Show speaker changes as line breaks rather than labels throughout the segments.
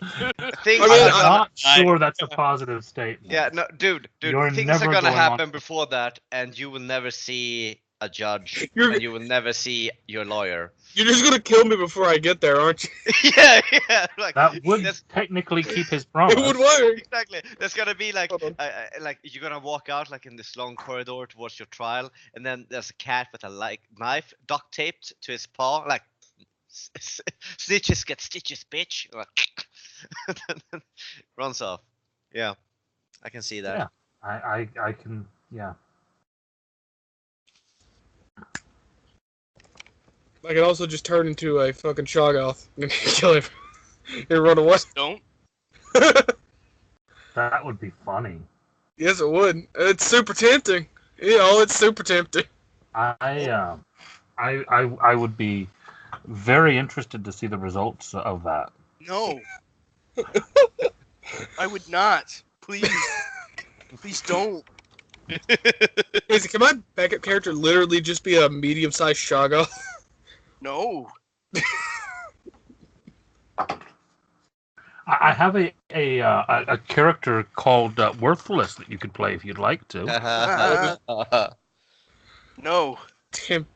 I'm
not sure that's a positive statement.
Yeah, no, dude,
You're
things
never
are gonna
going
happen
on-
before that, and you will never see a judge,
You're-
and you will never see your lawyer.
You're just gonna kill me before I get there, aren't you?
yeah, like
That would
that's-
technically keep his
It
promise.
would work.
exactly. There's gonna be like,
Hold on.
like you're gonna walk out like in this long corridor towards your trial, and then there's a cat with a like knife duct taped to his paw, like snitches get stitches, bitch. Runs off. Yeah, I can see that.
Yeah, I can. Yeah.
I could also just turn into a fucking Shoggoth and kill him. And run away.
Don't.
That would be funny.
Yes, it would. It's super tempting. You know, it's super tempting.
I would be very interested to see the results of that.
No. I would not. Please. Please don't.
Can my backup character literally just be a medium-sized Shoggoth?
No.
I have a character called Worthless that you could play if you'd like to.
No.
Temp.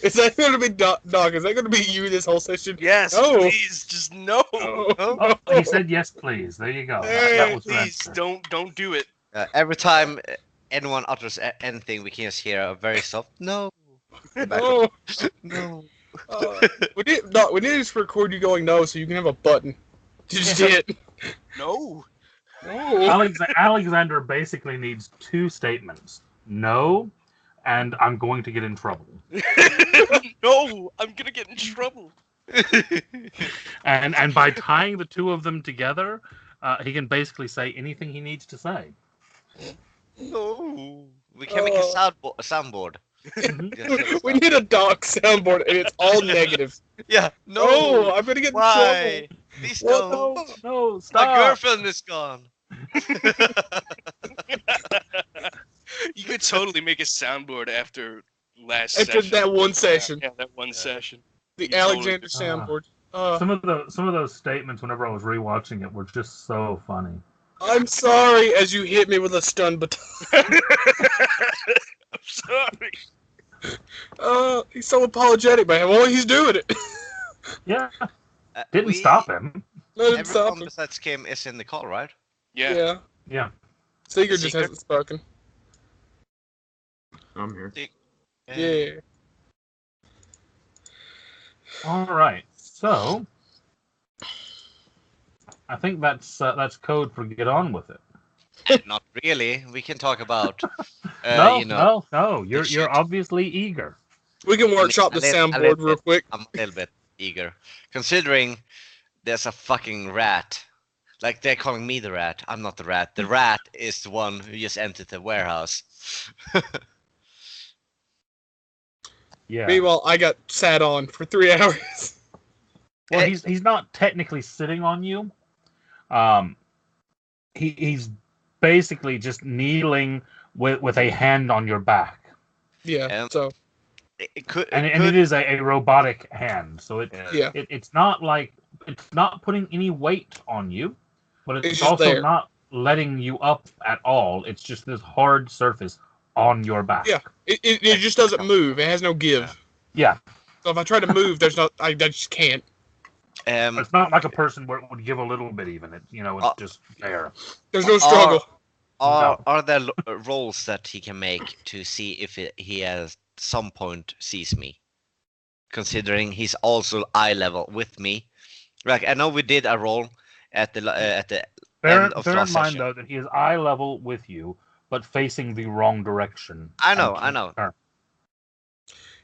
Is that going to be Doc? Is that going to be you this whole session?
Yes,
No.
please, just no.
Oh.
Oh, he said yes, please. There you go. That was the
Please,
answer.
don't do it.
Every time anyone utters anything, we can just hear a very soft no.
No.
No.
We need to just record you going no, so you can have a button. Just hit.
No.
No.
Alexander basically needs two statements: no, and I'm going to get in trouble.
No, I'm gonna get in trouble.
And by tying the two of them together, he can basically say anything he needs to say.
No. We can make a soundboard. Yes,
We need a Doc soundboard, and it's all negative.
yeah.
No,
No.
I'm gonna get in
Why? Please
What?
don't.
No,
My
stop.
girlfriend is gone.
You could totally make a soundboard after last
trouble. After
session.
that one session,
Yeah, that one session.
the
you totally
Alexander
could.
soundboard.
Some of those statements, whenever I was rewatching it, were just so funny.
I'm sorry, as you hit me with a stun baton.
I'm sorry.
He's so apologetic, man. Well, he's doing it.
Yeah, didn't stop him.
Let him stop
Everyone
him.
besides Kim is in the call, right?
Yeah.
Yeah.
Yeah.
Seeger just
Seeger?
hasn't spoken.
I'm here.
Yeah.
All right. So, I think that's code for get on with it.
Not really. We can talk about.
No. You're
shit.
obviously eager.
We can workshop the
A little
soundboard real
bit.
quick.
I'm a little bit eager, considering there's a fucking rat. Like they're calling me the rat. I'm not the rat. The rat is the one who just entered the warehouse.
Yeah.
Meanwhile, I got sat on for 3 hours.
Well, he's not technically sitting on you. He's basically just kneeling with a hand on your back,
Yeah, so,
It could.
and it is a robotic hand. So
yeah.
it's not putting any weight on you, but
It's
it's
just
also
there.
not letting you up at all. It's just this hard surface on your back.
Yeah. It just doesn't move. It has no give.
Yeah.
So if I try to move, I just can't.
It's not like a person where it would give a little bit even. It's just there.
There's no struggle.
Are there roles that he can make to see if he at some point sees me? Considering he's also eye level with me. Like I know we did a roll at the
Bear
end of
in
last
mind
session.
though that he is eye level with you, but facing the wrong direction.
I know.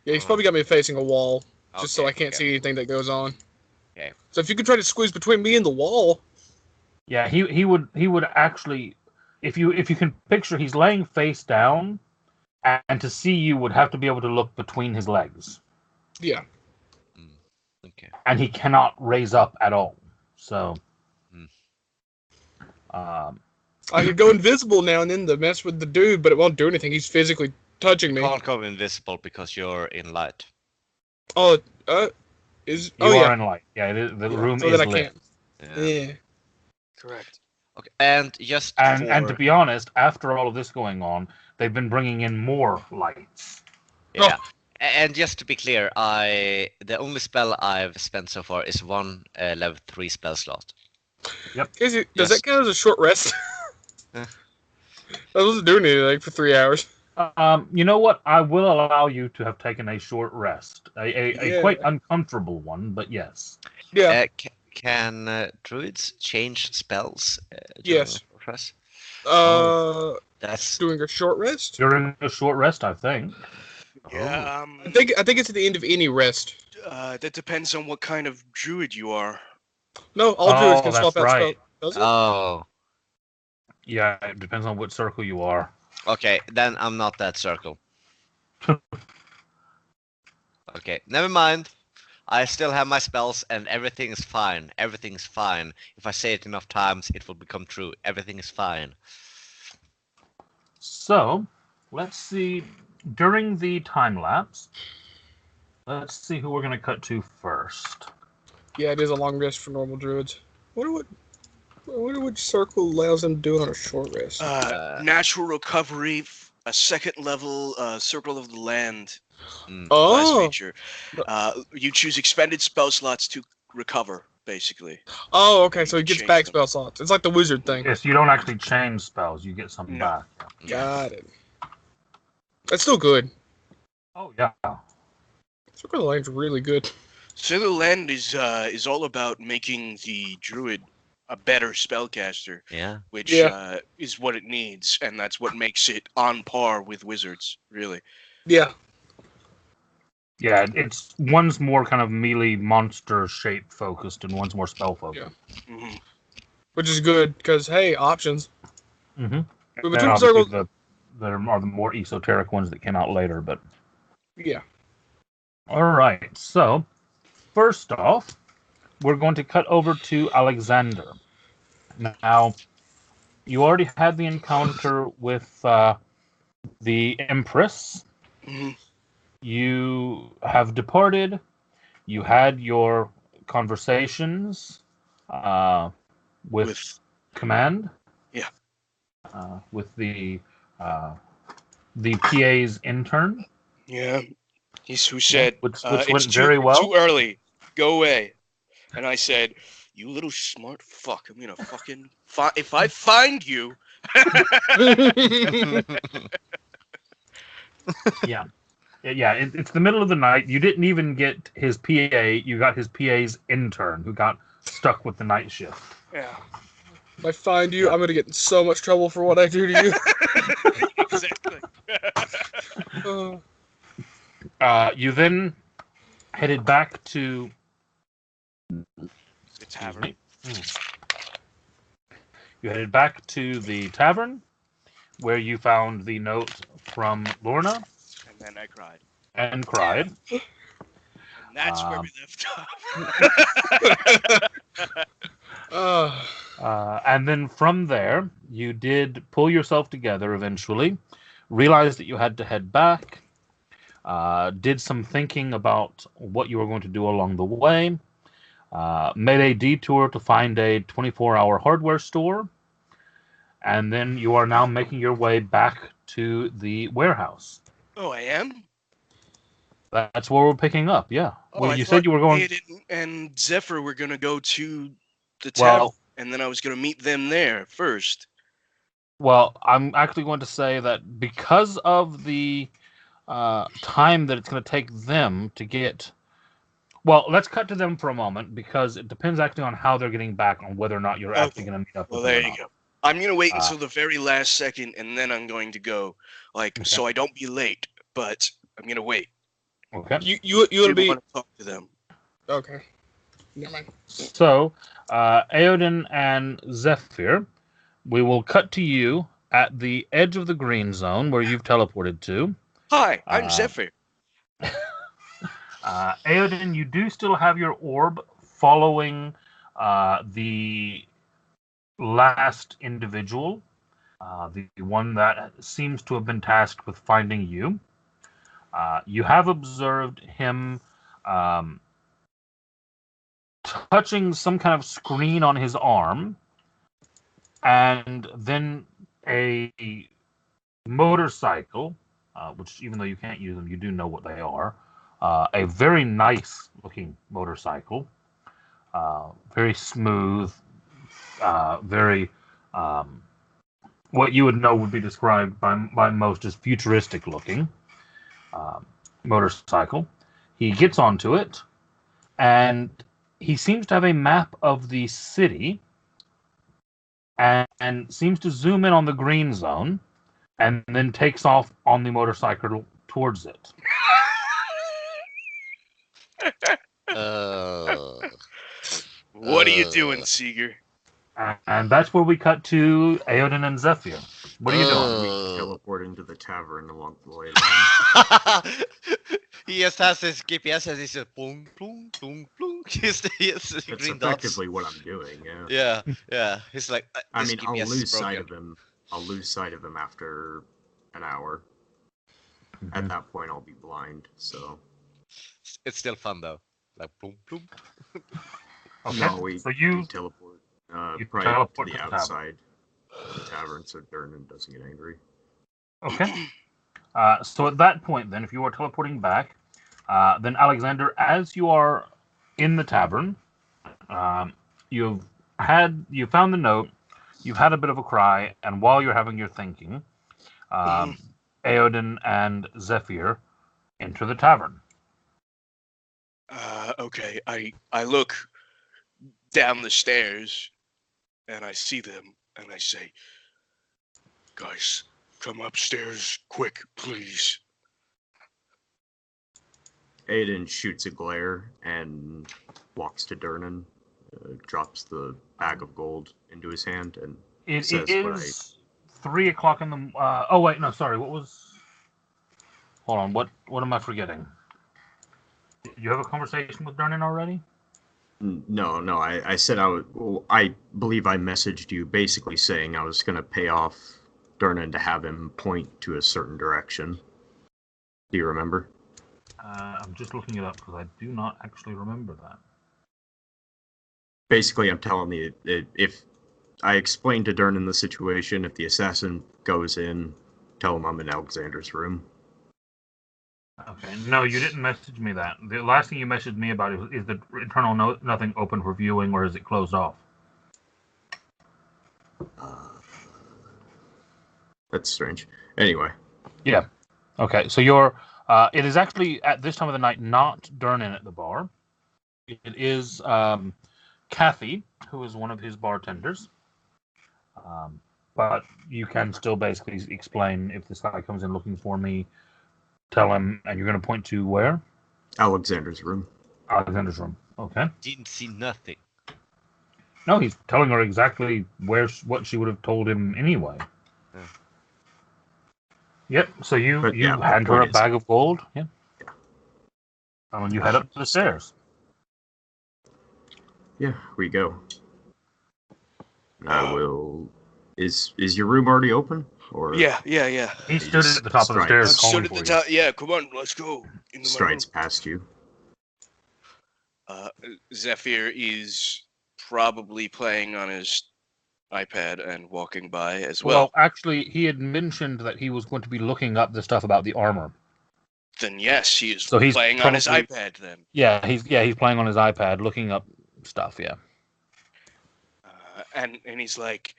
Yeah, he's probably got me facing a wall, just so
Okay,
I can't
okay.
see anything that goes on.
Okay.
So if you could try to squeeze between me and the wall.
Yeah, he would actually, if you can picture, he's laying face down, and to see you would have to be able to look between his legs,
Yeah.
Okay.
and he cannot raise up at all. So,
I could go invisible now and then to mess with the dude, but it won't do anything. He's physically touching me.
Can't go invisible because you're in light.
Oh, Is
You are in light. Yeah, the room
so
is
then I
lit.
can't.
Yeah.
Yeah.
Correct.
Okay. And just
And to
for
be honest, after all of this going on, they've been bringing in more lights.
yeah. And just to be clear, the only spell I've spent so far is one level 3 spell slot.
Casey, does
Just-
that count as a short rest?
Eh.
I wasn't doing anything for 3 hours.
You know what? I will allow you to have taken a short rest, a
Yeah.
quite uncomfortable one, but yes.
Yeah.
Can druids change spells during
Yes.
a short rest? That's
Doing a short rest.
During a short rest, I think.
Yeah.
I think it's at the end of any rest.
That depends on what kind of druid you are.
No, all druids can
that's
swap out
right.
spells. Does it?
oh.
Yeah, it depends on what circle you are.
Okay, then I'm not that circle. Okay, never mind. I still have my spells and everything is fine. Everything's fine. If I say it enough times, it will become true. Everything is fine.
So, let's see. During the time lapse, let's see who we're going to cut to first.
Yeah, it is a long rest for normal druids. I wonder which circle allows them to do it on a short rest.
Natural recovery, a second level circle of the land class
Oh,
feature. You choose expended spell slots to recover, basically.
oh, okay. So he gets
Change
back
them.
spell slots. It's like the wizard thing.
Yes, you don't actually change spells; you get something
No.
back.
Got it. That's still good.
Oh yeah.
Circle of the Land's really good.
Circle of the land is all about making the druid a better spellcaster,
Yeah.
which
Yeah.
is what it needs, and that's what makes it on par with wizards, really.
Yeah.
Yeah, it's one's more kind of melee monster shape focused, and one's more spell focused.
hmm
Which is good because hey, options.
Mm-hmm.
But
And
between
obviously
circles,
there are the more esoteric ones that came out later. But
yeah.
all right, so first off, we're going to cut over to Alexander. Now, you already had the encounter with the Empress.
hmm
You have departed. You had your conversations with command.
Yeah.
With the PA's intern.
Yeah. He's who said,
which
it's
went very well.
Too early. Go away. And I said, you little smart fuck. I'm gonna fucking if I find you.
Yeah. It's the middle of the night. You didn't even get his PA. You got his PA's intern who got stuck with the night shift.
Yeah.
If I find you, I'm gonna get in so much trouble for what I do to you.
Exactly.
You then headed back to
The tavern.
You headed back to the tavern, where you found the note from Lorna.
And then I cried.
And cried.
And that's where we left off.
And then from there, you did pull yourself together eventually, realized that you had to head back, did some thinking about what you were going to do along the way, made a detour to find a 24-hour hardware store, and then you are now making your way back to the warehouse.
Oh, I am?
That's where we're picking up, yeah.
Oh,
Well,
I
you
thought
said you were going...
Aiden and Zephyr were going to go to the tavern, and then I was going to meet them there first.
Well, I'm actually going to say that because of the time that it's going to take them to get... Well, let's cut to them for a moment, because it depends actually on how they're getting back, on whether or not you're actually going to meet up with them.
Well, there you go. I'm going to wait until the very last second, and then I'm going to go, so I don't be late, but I'm going to wait.
Okay.
You want to
want to talk to them.
Okay. Never mind.
So, Eodin and Zephyr, we will cut to you at the edge of the green zone where you've teleported to.
Hi, I'm Zephyr.
Eodin, you do still have your orb following the last individual, the one that seems to have been tasked with finding you. You have observed him touching some kind of screen on his arm, and then a motorcycle, which even though you can't use them, you do know what they are. A very nice looking motorcycle, very smooth, very what you would know would be described by most as futuristic looking motorcycle. He gets onto it, and he seems to have a map of the city, and seems to zoom in on the green zone, and then takes off on the motorcycle towards it.
What are you doing, Seeger?
And that's where we cut to Aoden and Zephyr. What are you doing?
We teleporting to the tavern along the way line.
He just has his GPS and he's just boom, boom, boom, boom. He's the
That's
green dots.
effectively what I'm doing. Yeah.
Yeah. He's like,
I
this
mean, I'll
GPS is
lose sight
broken.
of him. I'll lose sight of him after an hour. At that point, I'll be blind. So
It's still fun though. Like boom, boom.
Okay.
no, we teleport.
you
Probably
teleport
to
to
the
the
outside of the tavern, so Durnan doesn't get angry.
Okay. So at that point, then, if you are teleporting back, then Alexander, as you are in the tavern, you found the note, you've had a bit of a cry, and while you're having your thinking, Aoden and Zephyr enter the tavern.
Okay, I look down the stairs, and I see them, and I say, guys, come upstairs quick, please.
Aiden shoots a glare and walks to Durnan, drops the bag of gold into his hand, and
It
says
is 3 o'clock in the... oh, wait, no, sorry, what was... Hold on, what am I forgetting? You have a conversation with Durnan already?
No, I said I believe I messaged you basically saying I was going to pay off Durnan to have him point to a certain direction. Do you remember?
I'm just looking it up because I do not actually remember that.
Basically, I'm telling you, if I explained to Durnan the situation, if the assassin goes in, tell him I'm in Alexander's room.
Okay, no, you didn't message me that. The last thing you messaged me about is the internal nothing open for viewing, or is it closed off?
That's strange. Anyway.
Yeah. Okay, so you're... it is actually, at this time of the night, not Durnan at the bar. It is Kathy, who is one of his bartenders. But you can still basically explain if this guy comes in looking for me, tell him, and you're going to point to where?
Alexander's room.
Alexander's room. Okay.
Didn't see nothing.
No, he's telling her exactly what she would have told him anyway.
Yeah.
Yep. So you
Yeah,
hand her a
is-
bag of gold. Yeah. And when you head up to the stairs.
Yeah, we go. I will. Is your room already open? Or
Yeah.
He
He
stood
just
at the top of the
strides.
stairs
I'm
calling
stood at
for
the
you.
top. Yeah, come on, let's go. Into my
strides
room.
past you?
Zephyr is probably playing on his iPad and walking by as well.
Actually, he had mentioned that he was going to be looking up the stuff about the armor.
Then yes, he is
So he's
playing on his
probably-
iPad then.
Yeah, he's playing on his iPad, looking up stuff. Yeah.
And he's like,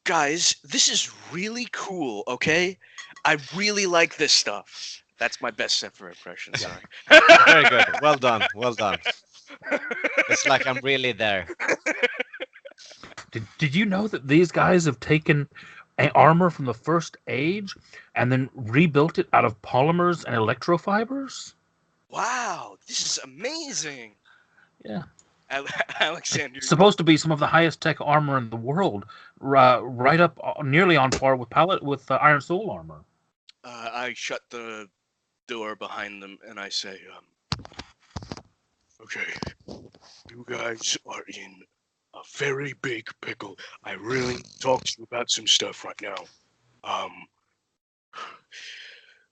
guys, this is really cool, okay? I really like this stuff. That's my best Zephyr impression, sorry.
Very good. Well done. Well done. It's like I'm really there.
Did you know that these guys have taken armor from the First Age and then rebuilt it out of polymers and electrofibers?
Wow, this is amazing.
Yeah.
Alexander.
It's supposed to be some of the highest tech armor in the world, right up nearly on par with Iron Soul armor.
I shut the door behind them and I say, okay, you guys are in a very big pickle. I really talk to you about some stuff right now.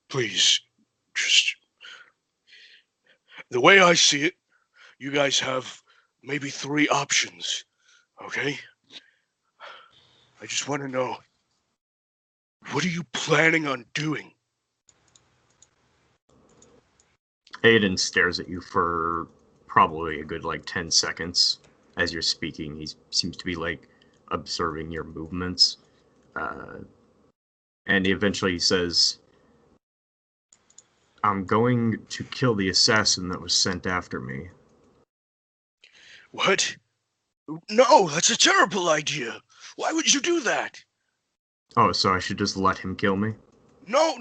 Please, just the way I see it, you guys have maybe 3 options, okay? I just want to know, what are you planning on doing?
Aiden stares at you for probably a good 10 seconds as you're speaking. He seems to be observing your movements. And he eventually says, I'm going to kill the assassin that was sent after me.
What? No, that's a terrible idea. Why would you do that?
Oh, so I should just let him kill me?
No.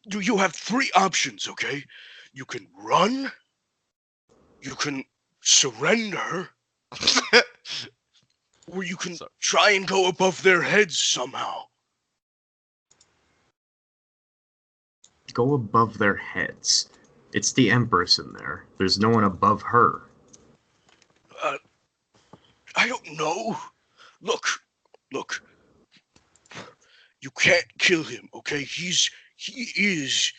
You have 3 options, okay? You can run, you can surrender, or you can try and go above their heads somehow.
Go above their heads. It's the Empress in there. There's no one above her.
I don't know. Look. You can't kill him, okay? He is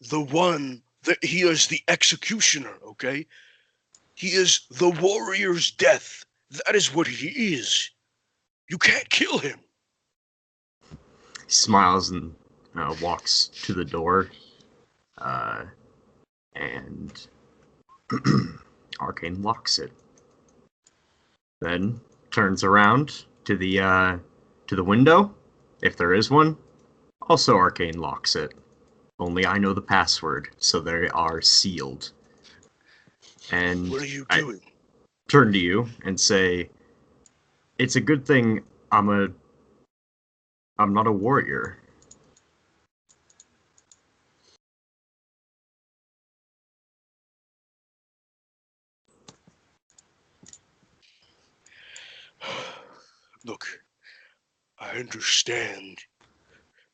the one that he is the executioner, okay? He is the warrior's death. That is what he is. You can't kill him.
He smiles and walks to the door. And Arcane locks it. Then turns around to the window, if there is one. Also Arcane locks it. Only I know the password, so they are sealed. And
what are you doing?
I turn to you and say, it's a good thing I'm not a warrior.
Look, I understand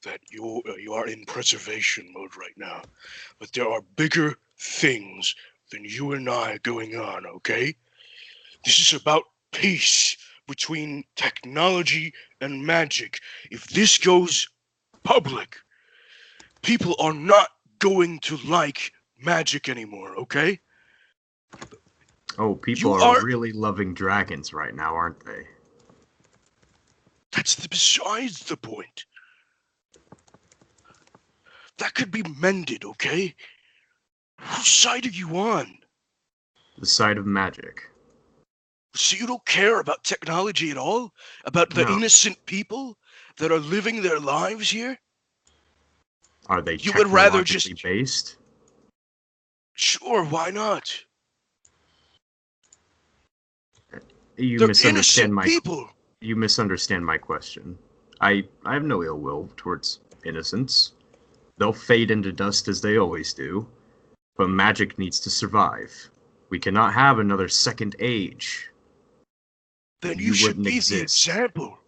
that you are in preservation mode right now, but there are bigger things than you and I going on, okay? This is about peace between technology and magic. If this goes public, people are not going to like magic anymore, okay?
Oh, people are really loving dragons right now, aren't they?
That's besides the point. That could be mended, okay? Whose side are you on?
The side of magic.
So you don't care about technology at all? About the innocent people that are living their lives here?
Are they
You would rather just
technologically based?
Sure, why not?
You
They're
misunderstand
innocent people.
You misunderstand my question. I have no ill will towards innocents. They'll fade into dust as they always do, but magic needs to survive. We cannot have another second age.
Then you should be the example,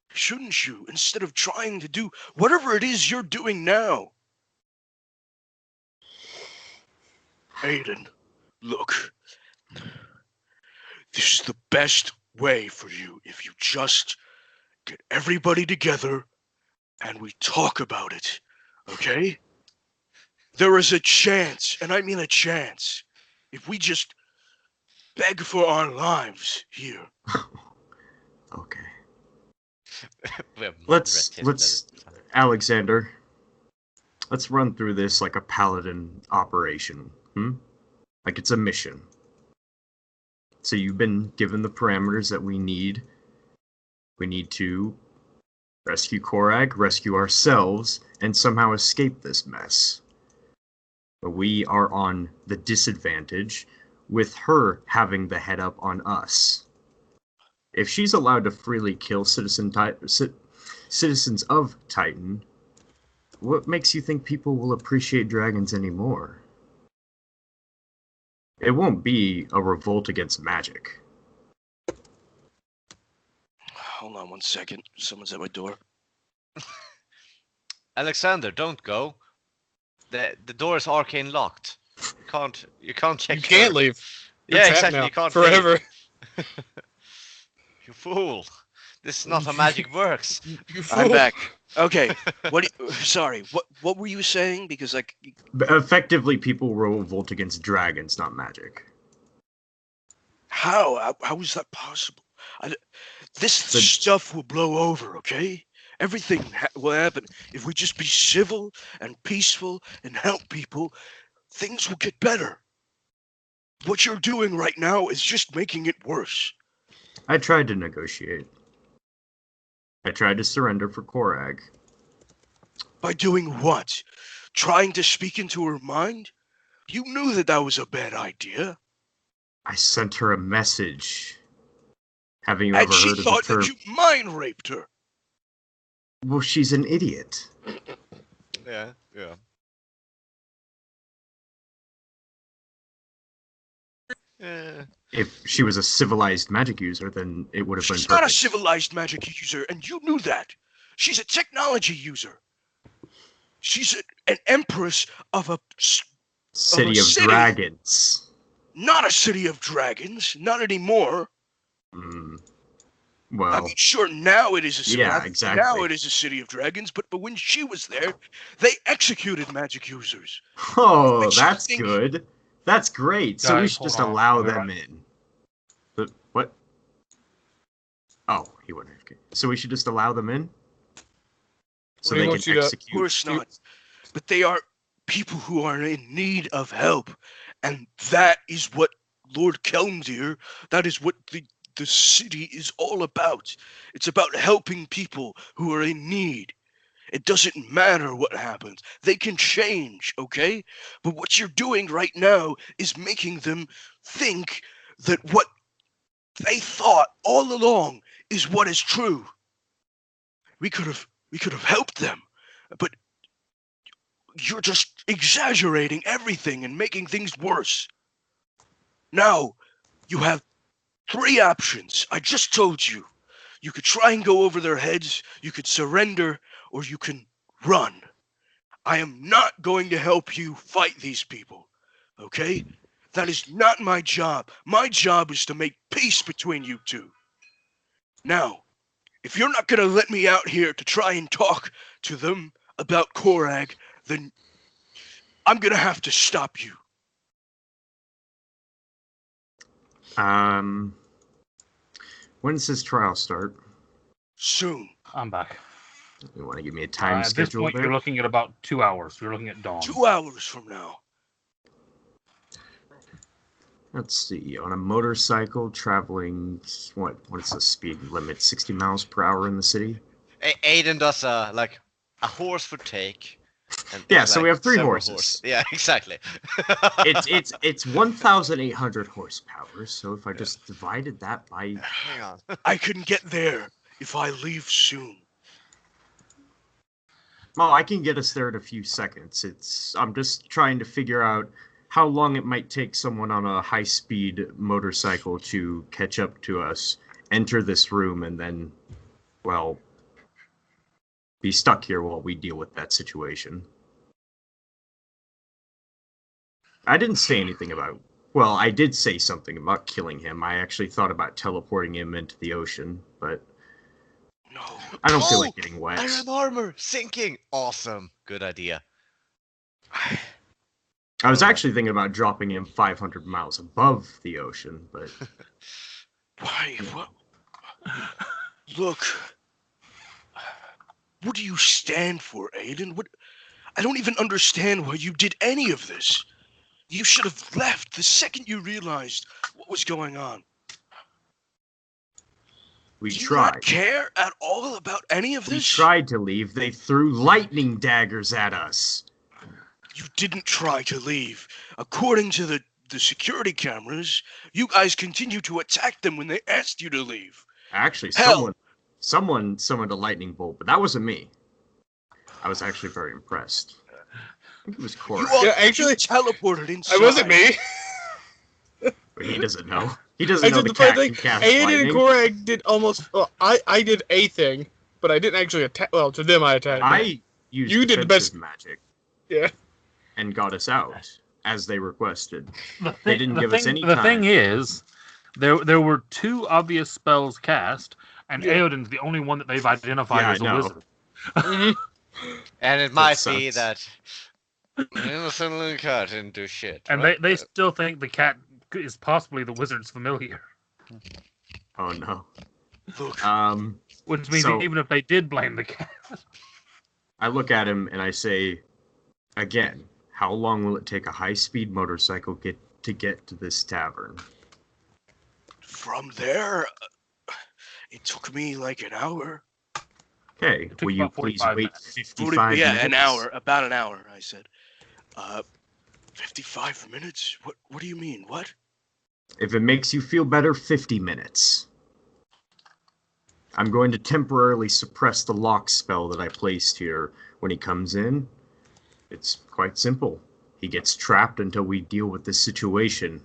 shouldn't you? Instead of trying to do whatever it is you're doing now. Aiden, look. This is the best way for you if you just get everybody together and we talk about it, okay? There is a chance, and I mean a chance, if we just beg for our lives here.
Okay. Let's Alexander. Let's run through this like a paladin operation. Like it's a mission. So you've been given the parameters that we need. We need to rescue Korag, rescue ourselves, and somehow escape this mess. But we are on the disadvantage with her having the head up on us. If she's allowed to freely kill citizens of Titan, what makes you think people will appreciate dragons anymore? It won't be a revolt against magic.
Hold on 1 second. Someone's at my door.
Alexander, don't go. The door is arcane locked. You can't check.
You can't leave.
Yeah, exactly. You can't
forever.
You fool. This is not how magic works.
You fool.
I'm back. Okay. Sorry. What were you saying? Because
effectively, people will revolt against dragons, not magic.
How? How is that possible? This stuff will blow over, okay? Everything will happen. If we just be civil and peaceful and help people, things will get better. What you're doing right now is just making it worse.
I tried to negotiate. I tried to surrender for Korag.
By doing what? Trying to speak into her mind? You knew that was a bad idea.
I sent her a message. Have you
And
ever
she
heard of the
thought
term?
that you mind raped her.
Well, she's an idiot.
Yeah.
If she was a civilized magic user, then it would have been
She's
perfect.
not a civilized magic user, and you knew that. She's a technology user. She's an empress of a
City of
city.
Dragons.
Not a city of dragons. Not anymore.
Well,
I mean, sure, now it is a city.
Yeah, exactly.
Now it is a city of dragons, but when she was there, they executed magic users.
oh,
Makes you
that's
think-
good. That's great. So we
Guys,
should
hold
just
on.
allow
I'll be
them
right-
in. But what? Oh, he wouldn't have. So we should just allow them in, so
We
they
want
can
you to-
Of
execute.
course not. But they are people who are in need of help. And that is what Lord Kelmdir, that is what the city is all about. It's about helping people who are in need. It doesn't matter what happens. They can change, okay? But what you're doing right now is making them think that what they thought all along is what is true. We could have helped them, but you're just exaggerating everything and making things worse. Now, you have 3 options. I just told you. You could try and go over their heads, you could surrender, or you can run. I am not going to help you fight these people, okay? That is not my job. My job is to make peace between you two. Now, if you're not going to let me out here to try and talk to them about Korag, then I'm going to have to stop you.
When does this trial start?
Soon.
I'm back.
You want to give me a time
At this
schedule
point,
there?
you're looking at about 2 hours. You're looking at dawn.
2 hours from now.
Let's see. On a motorcycle traveling, what is the speed limit? 60 miles per hour in the city?
Aiden does a horse would take. And
Yeah,
there's,
so we have 3
several
horses.
Yeah, exactly.
It's 1,800 horsepower. So if I just divided that by,
Hang on.
I can get there if I leave soon.
well, I can get us there in a few seconds. I'm just trying to figure out how long it might take someone on a high-speed motorcycle to catch up to us, enter this room, and then, well, be stuck here while we deal with that situation. I didn't say anything about... Well, I did say something about killing him. I actually thought about teleporting him into the ocean, but
No.
I don't feel
Oh,
like getting wet.
Iron armor sinking. Awesome. Good idea.
I was actually thinking about dropping him 500 miles above the ocean, but
Why? What? Look. What do you stand for, Aiden? What? I don't even understand why you did any of this. You should have left the second you realized what was going on.
we
Do you
tried.
not care at all about any of
We
this?
tried to leave. They threw lightning daggers at us.
You didn't try to leave. According to the security cameras, you guys continued to attack them when they asked you to leave.
Actually,
Hell.
someone summoned a lightning bolt, but that wasn't me. I was actually very impressed. I think it was
You
Cora.
all
Yeah, actually,
you teleported inside.
It wasn't me.
But he doesn't know. He doesn't
I
know
did
the
the funny
cat
thing.
can cast
Aiden
lightning.
and Korag did almost. Well, I did a thing, but I didn't actually attack. Well, to them I attacked.
I used
You did the best-
defensive magic
Yeah.
and got us out as they requested.
The
They didn't give us any
The
time.
thing is, there were 2 obvious spells cast, and
Yeah.
Eodin's the only one that they've identified
Yeah,
as
I
a
know.
wizard.
Mhm.
And it might be
sucks.
that innocent little cat didn't do shit.
And
right?
they still think the cat is possibly the wizard's familiar.
Oh no.
Look,
Which means
So-
even if they did blame the cat,
I look at him and I say, again, how long will it take a high-speed motorcycle to get to this tavern?
from there, it took me like an hour.
Okay,
took
will you
about
please
45
wait
minutes.
55
yeah,
minutes?
an hour, about an hour. I said, 55 minutes. What do you mean? What?
If it makes you feel better, 50 minutes. I'm going to temporarily suppress the lock spell that I placed here when he comes in. It's quite simple. He gets trapped until we deal with this situation.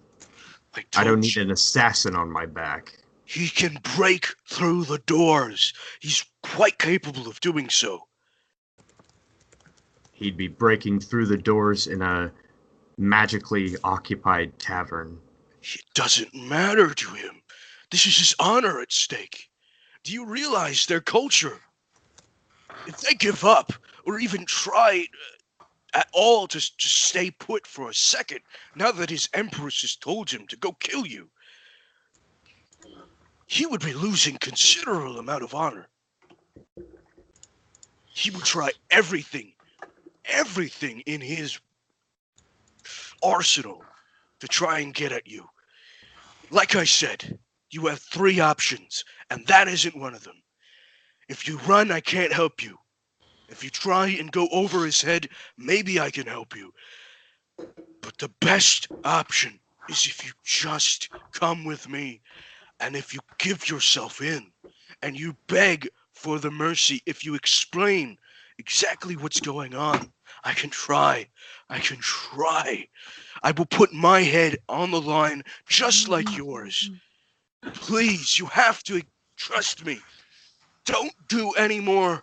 I don't need an assassin on my back.
He can break through the doors. He's quite capable of doing so.
He'd be breaking through the doors in a magically occupied tavern.
It doesn't matter to him. This is his honor at stake. Do you realize their culture? If they give up, or even try at all to stay put for a second, now that his empress has told him to go kill you, he would be losing considerable amount of honor. He would try everything in his arsenal to try and get at you. Like I said, you have 3 options, and that isn't one of them. If you run, I can't help you. If you try and go over his head, maybe I can help you. But the best option is if you just come with me, and if you give yourself in, and you beg for the mercy, if you explain exactly what's going on, I can try. I will put my head on the line just like yours. Please, you have to trust me. Don't do any more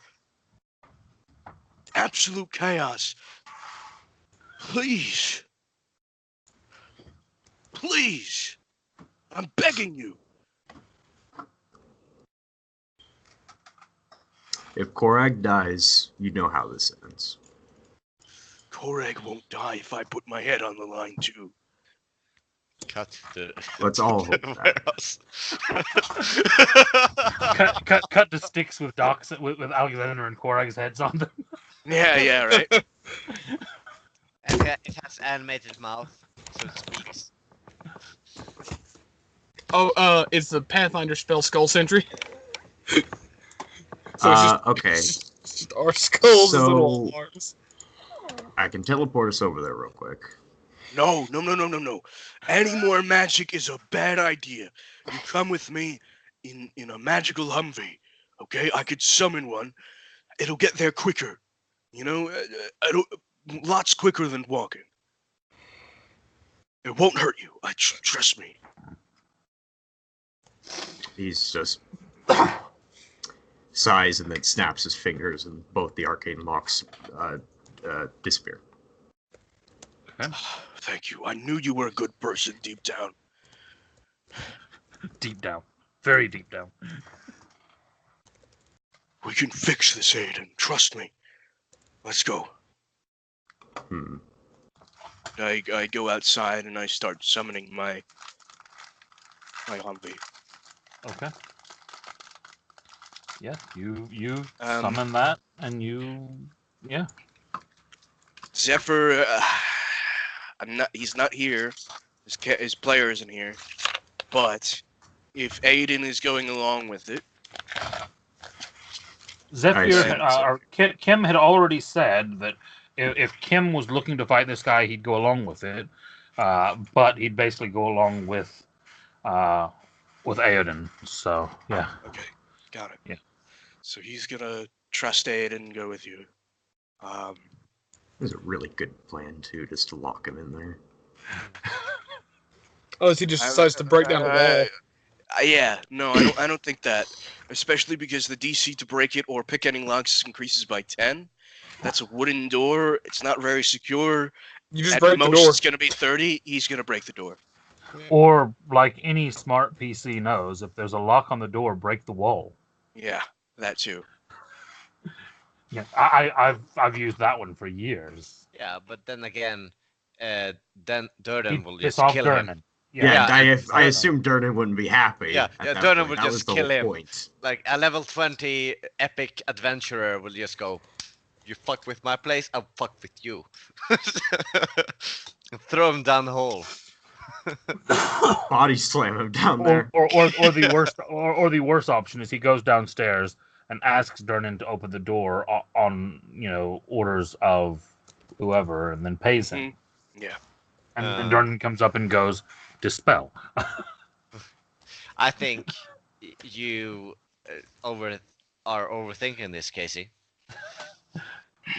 absolute chaos. Please. Please. I'm begging you.
If Korag dies, you know how this ends.
Korag won't die if I put my head on the line too.
Cut the.
Let's all hope that.
warehouse.
cut the sticks with with Alexander and Korag's heads on them.
Yeah, right.
And it has animated mouth, so it speaks.
Oh, it's the Pathfinder spell Skull Sentry. So it's just,
Okay.
it's just our skulls as
So-
little arms.
I can teleport us over there real quick.
No. Any more magic is a bad idea. You come with me in a magical Humvee, okay? I could summon one. It'll get there quicker. You know, lots quicker than walking. It won't hurt you. Trust me.
He's just sighs and then snaps his fingers, and both the arcane locks disappear.
Thank you. I knew you were a good person deep down.
Deep down. Very deep down.
We can fix this, Aiden. Trust me. Let's go. I go outside and I start summoning my Humvee.
Okay. Yeah, you
Um,
summon that, and yeah.
Zephyr, he's not here. His player isn't here. But if Aiden is going along with it,
Zephyr, Kim had already said that if Kim was looking to fight this guy, he'd go along with it. But he'd basically go along with Aoden. So yeah.
okay, got it.
Yeah.
So he's gonna trust Aiden and go with you.
This is a really good plan too, just to lock him in there.
Oh, he just decides to break down the wall.
Yeah, no, I don't think that. Especially because the DC to break it or pick any locks increases by 10. That's a wooden door. It's not very secure.
You just
At
break the
most,
door.
it's gonna be 30. He's gonna break the door.
Or like any smart PC knows, if there's a lock on the door, break the wall.
Yeah, that too.
Yeah, I've used that one for years.
Yeah, but then again, then Durden
He'd
will
piss
just
off
kill him.
Durnan.
Yeah,
Yeah,
I assume Durnan wouldn't be happy.
Yeah,
at
yeah,
that
Durnan
point.
would
That
just
was the
kill
whole
him.
point.
Like a level 20 epic adventurer will just go, you fuck with my place, I'll fuck with you. Throw him down the hole.
Body slam him down
Or,
there.
or the worst or the worst option is he goes downstairs and asks Durnan to open the door on orders of whoever, and then pays him.
Yeah.
And then Durnan comes up and goes, dispel.
I think you are overthinking this, Casey.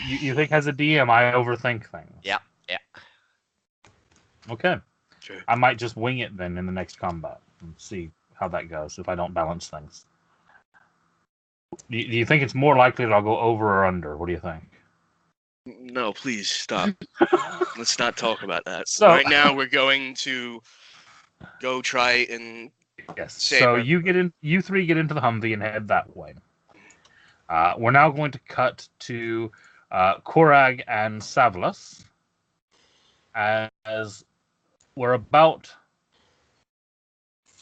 You think as a DM I overthink things?
Yeah.
Okay.
Sure.
I might just wing it then in the next combat and see how that goes if I don't balance things. Do you think it's more likely that I'll go over or under? What do you think?
No, please stop. Let's not talk about that.
So-
Right now, we're going to go try and
Yes.
Same
So
or-
you three get into the Humvee and head that way. We're now going to cut to Korag and Savlas as we're about.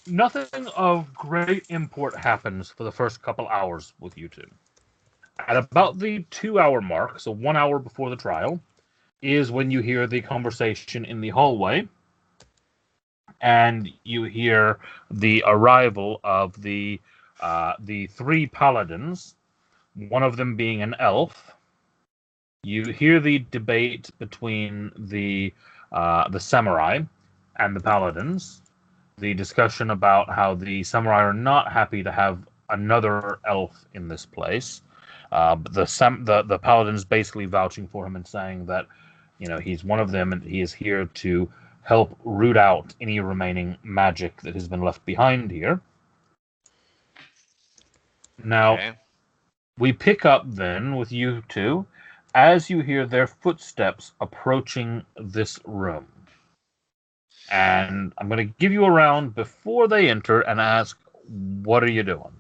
Nothing of great import happens for the first couple hours with you two. At about the 2-hour mark, so 1 hour before the trial, is when you hear the conversation in the hallway, and you hear the arrival of the 3 paladins, one of them being an elf. You hear the debate between the samurai and the paladins. The discussion about how the samurai are not happy to have another elf in this place. But the paladins basically vouching for him and saying that he's one of them and he is here to help root out any remaining magic that has been left behind here. Now,
Okay.
we pick up then with you two as you hear their footsteps approaching this room. And I'm going to give you a round before they enter and ask, what are you doing?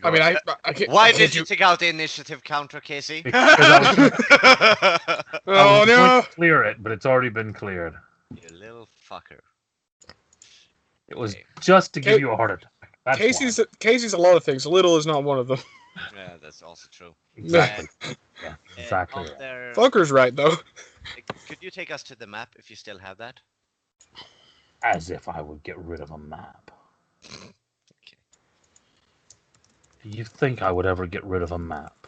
I mean, I can't.
Why
I can't
did
do-
you take out the initiative counter, Casey?
Because I
Oh
was going
no!
to clear it, but it's already been cleared.
You little fucker.
It was
Okay.
just to give you a heart attack. That's why.
Casey's a lot of things. Little is not one of them.
Yeah, that's also true.
Exactly. Yeah,
Uh,
exactly.
on
Right.
there-
Fucker's right though.
Could you take us to the map if you still have that?
As if I would get rid of a map.
Okay.
Do you think I would ever get rid of a map?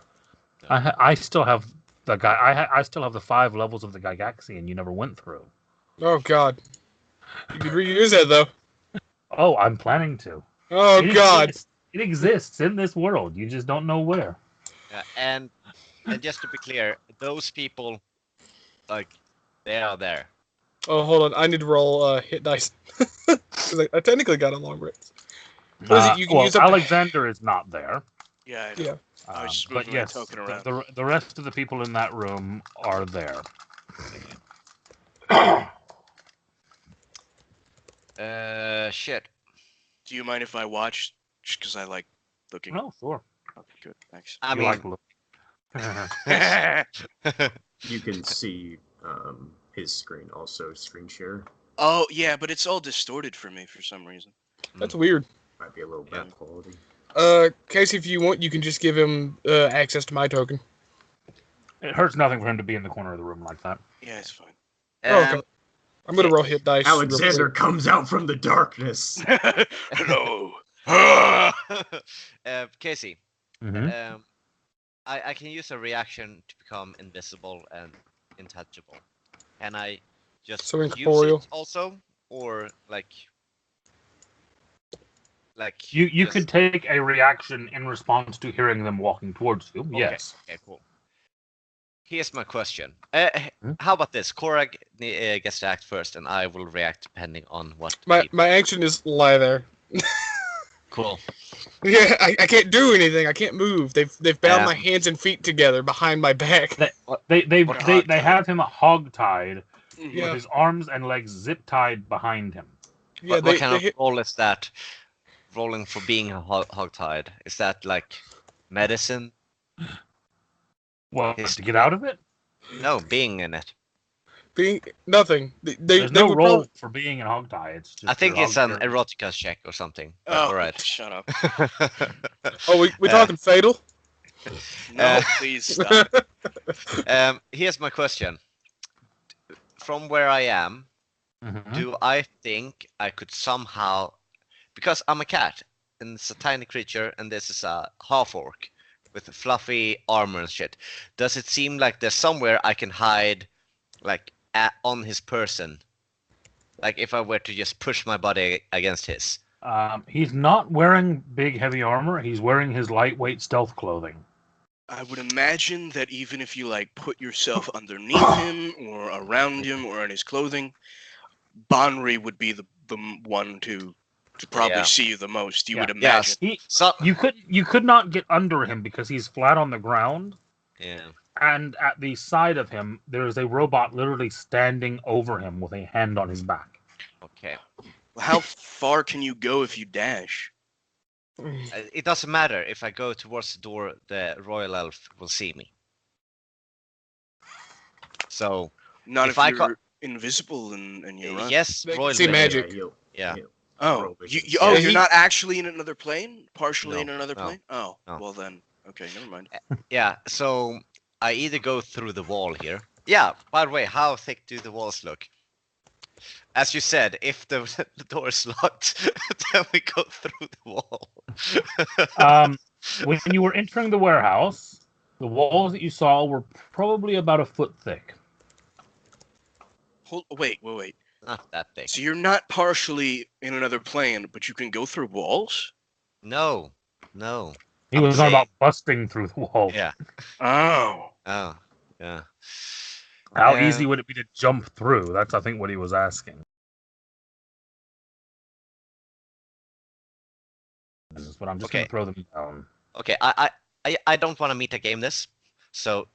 No.
I still have the guy. I still have the 5 levels of the Gygaxian you never went through.
Oh god. You could reuse that though.
Oh, I'm planning to.
Oh
It
god.
exists. It exists in this world. You just don't know where.
Yeah, and just to be clear, those people, like, they are there.
Oh, hold on. I need to roll hit dice. 'Cause I technically got a long range. What is it? You can use up to-
Alexander is not there.
Yeah, I know.
Yeah.
I was just
But
moving my
yes,
token around.
the rest of the people in that room are there.
Shit.
Do you mind if I watch? Just because I like looking.
No, sure.
Okay, good. Thanks.
I
You
mean,
like look.
You can see his screen also, screen share.
Oh yeah, but it's all distorted for me for some reason.
That's weird.
Might be a little bad quality.
Casey, if you want, you can just give him access to my token.
It hurts nothing for him to be in the corner of the room like that.
Yeah, it's fine.
Oh, okay. I'm gonna roll hit dice. real
Alexander
quick.
comes out from the darkness.
Hello.
Casey,
Mm-hmm.
I can use a reaction to become invisible and intangible. Can I just
So
use
incorporeal?
it also, or like
You
just-
could take a reaction in response to hearing them walking towards you.
Okay,
Yes.
Okay, cool. Here's my question.
Hmm?
How about this? Korag gets to act first, and I will react depending on what.
My
people-
my action is lie there.
Cool.
Yeah, I can't do anything. I can't move. They've bound
Yeah.
my hands and feet together behind my back.
They
What a
they have him hogtied
Yeah.
with his arms and legs zip tied behind him.
Yeah,
what kind of roll is that? Rolling for being hogtied. Is that like medicine?
Well,
His-
to get out of it?
No, being in it.
Being nothing.
There's
They
no
would
role for being in hogtie. It's just
I think
your
it's an
hog-
erotica check or something. But
Oh,
all right.
shut up.
we talking fatal?
No, please stop.
Here's my question. From where I am,
Mhm.
do I think I could somehow, because I'm a cat and it's a tiny creature and this is a half orc with fluffy armor and shit, does it seem like there's somewhere I can hide, like on his person? Like if I were to just push my body against his.
He's not wearing big heavy armor. He's wearing his lightweight stealth clothing.
I would imagine that even if you like put yourself underneath him or around him or in his clothing, Bonri would be the one to probably
Yeah.
see you the most. You
Yeah.
would imagine.
He,
So
you could not get under him because he's flat on the ground,
yeah.
and at the side of him there is a robot literally standing over him with a hand on his back.
Okay.
How far can you go if you dash?
It doesn't matter. If I go towards the door, the royal elf will see me. So
Not
If
if
I
you're invisible and you run.
yes,
They can
royal
see
vision.
magic.
Yeah.
Oh,
Roll
you,
vision.
oh,
Yeah,
you're
he-
not actually in another plane? Partially in
No,
another
no,
plane? Oh,
no.
well then. Okay, never mind.
Yeah. So I either go through the wall here. Yeah. By the way, how thick do the walls look? As you said, if the door is locked, then we go through the wall.
When you were entering the warehouse, the walls that you saw were probably about a foot thick.
Wait.
Not that thick.
So you're not partially in another plane, but you can go through walls?
No.
He
I'm
was on
saying-
about busting through the wall.
Yeah.
Oh.
Oh. Yeah.
How
Yeah.
easy would it be to jump through? That's, I think, what he was asking. But I'm just
Okay.
going to throw them down.
Okay. I don't want to meta game this. So,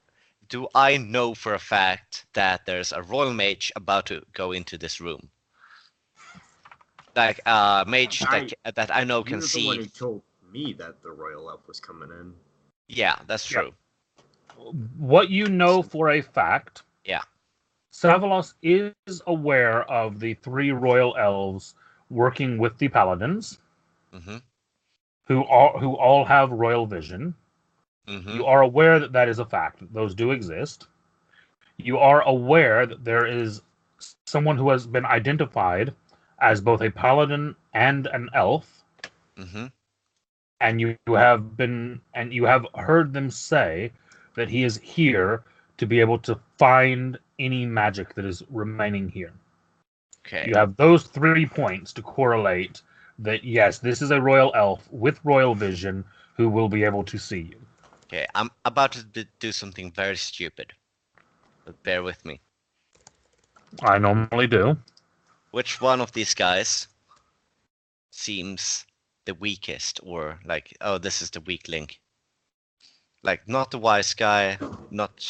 do I know for a fact that there's a royal mage about to go into this room? Like a mage that I know can
You're the one who
see.
told me that the royal elf was coming in.
Yeah, that's
Yeah.
true.
What you know for a fact,
Yeah.
Savalos is aware of the 3 royal elves working with the paladins,
Mm-hmm.
who all have royal vision.
Mm-hmm.
You are aware that that is a fact. Those do exist. You are aware that there is someone who has been identified as both a paladin and an elf,
Mm-hmm.
and you have heard them say that he is here to be able to find any magic that is remaining here.
Okay.
You have those 3 points to correlate that yes, this is a royal elf with royal vision who will be able to see you.
Okay. I'm about to do something very stupid, but bear with me.
I normally do.
Which one of these guys seems the weakest, or like, oh, this is the weak link? Like, not the wise guy, not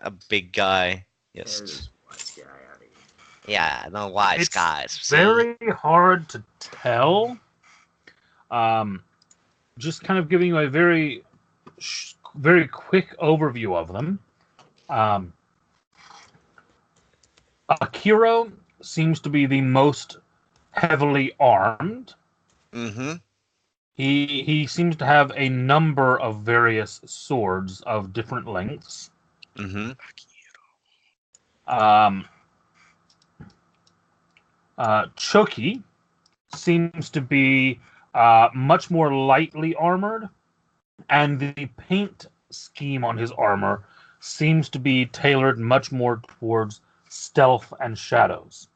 a big guy.
There's
Just
wise guy out of here.
yeah, no wise
It's
guys. See?
Very hard to tell. Just kind of giving you a very quick overview of them. Akiro seems to be the most heavily armed.
Mm-hmm.
He seems to have a number of various swords of different lengths.
Mm-hmm.
Choki seems to be much more lightly armored, and the paint scheme on his armor seems to be tailored much more towards stealth and shadows.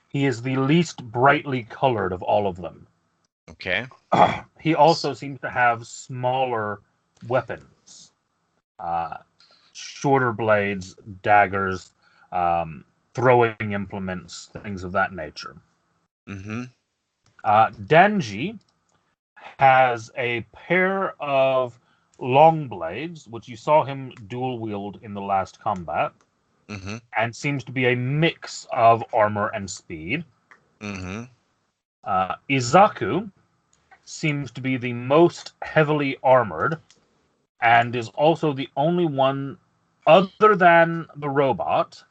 He is the least brightly colored of all of them.
Okay.
He also seems to have smaller weapons, shorter blades, daggers, throwing implements, things of that nature.
Mm-hmm.
Danji has a pair of long blades, which you saw him dual wield in the last combat,
Mm-hmm.
and seems to be a mix of armor and speed.
Mm-hmm.
Izaku seems to be the most heavily armored, and is also the only one, other than the robot,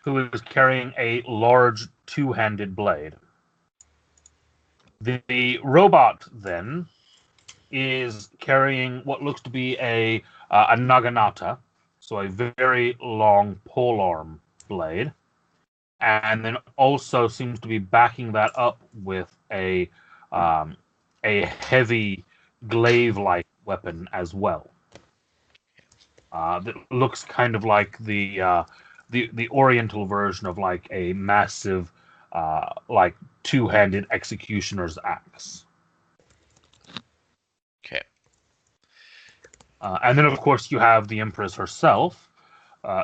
who is carrying a large two-handed blade. The robot then is carrying what looks to be a naginata, so a very long polearm blade, and then also seems to be backing that up with a heavy glaive-like weapon as well. That looks kind of like the Oriental version of like a massive like two-handed executioner's axe.
Okay.
And then, of course, you have the Empress herself,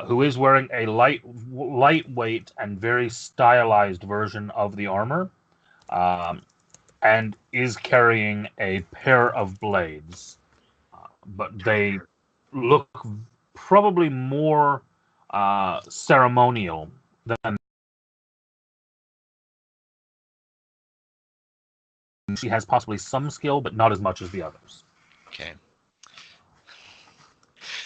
who is wearing a lightweight and very stylized version of the armor, and is carrying a pair of blades. But they look probably more ceremonial than. She has possibly some skill, but not as much as the others.
Okay.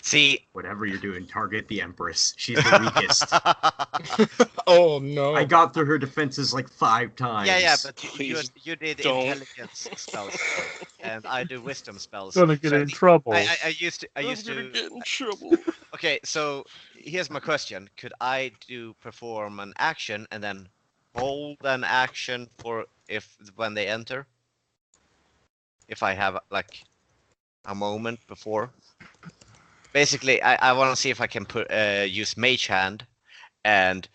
See,
Whatever you're doing, target the Empress. She's the weakest.
Oh no!
I got through her defenses like 5 times.
yeah, but
Please
you did
don't.
intelligence spells, and I do wisdom spells.
Gonna get
So I
in
think-
trouble.
I used to.
I'm gonna get in trouble.
Okay, so here's my question: could I perform an action and then hold an action for when they enter? If I have like a moment before. Basically, I want to see if I can use Mage Hand and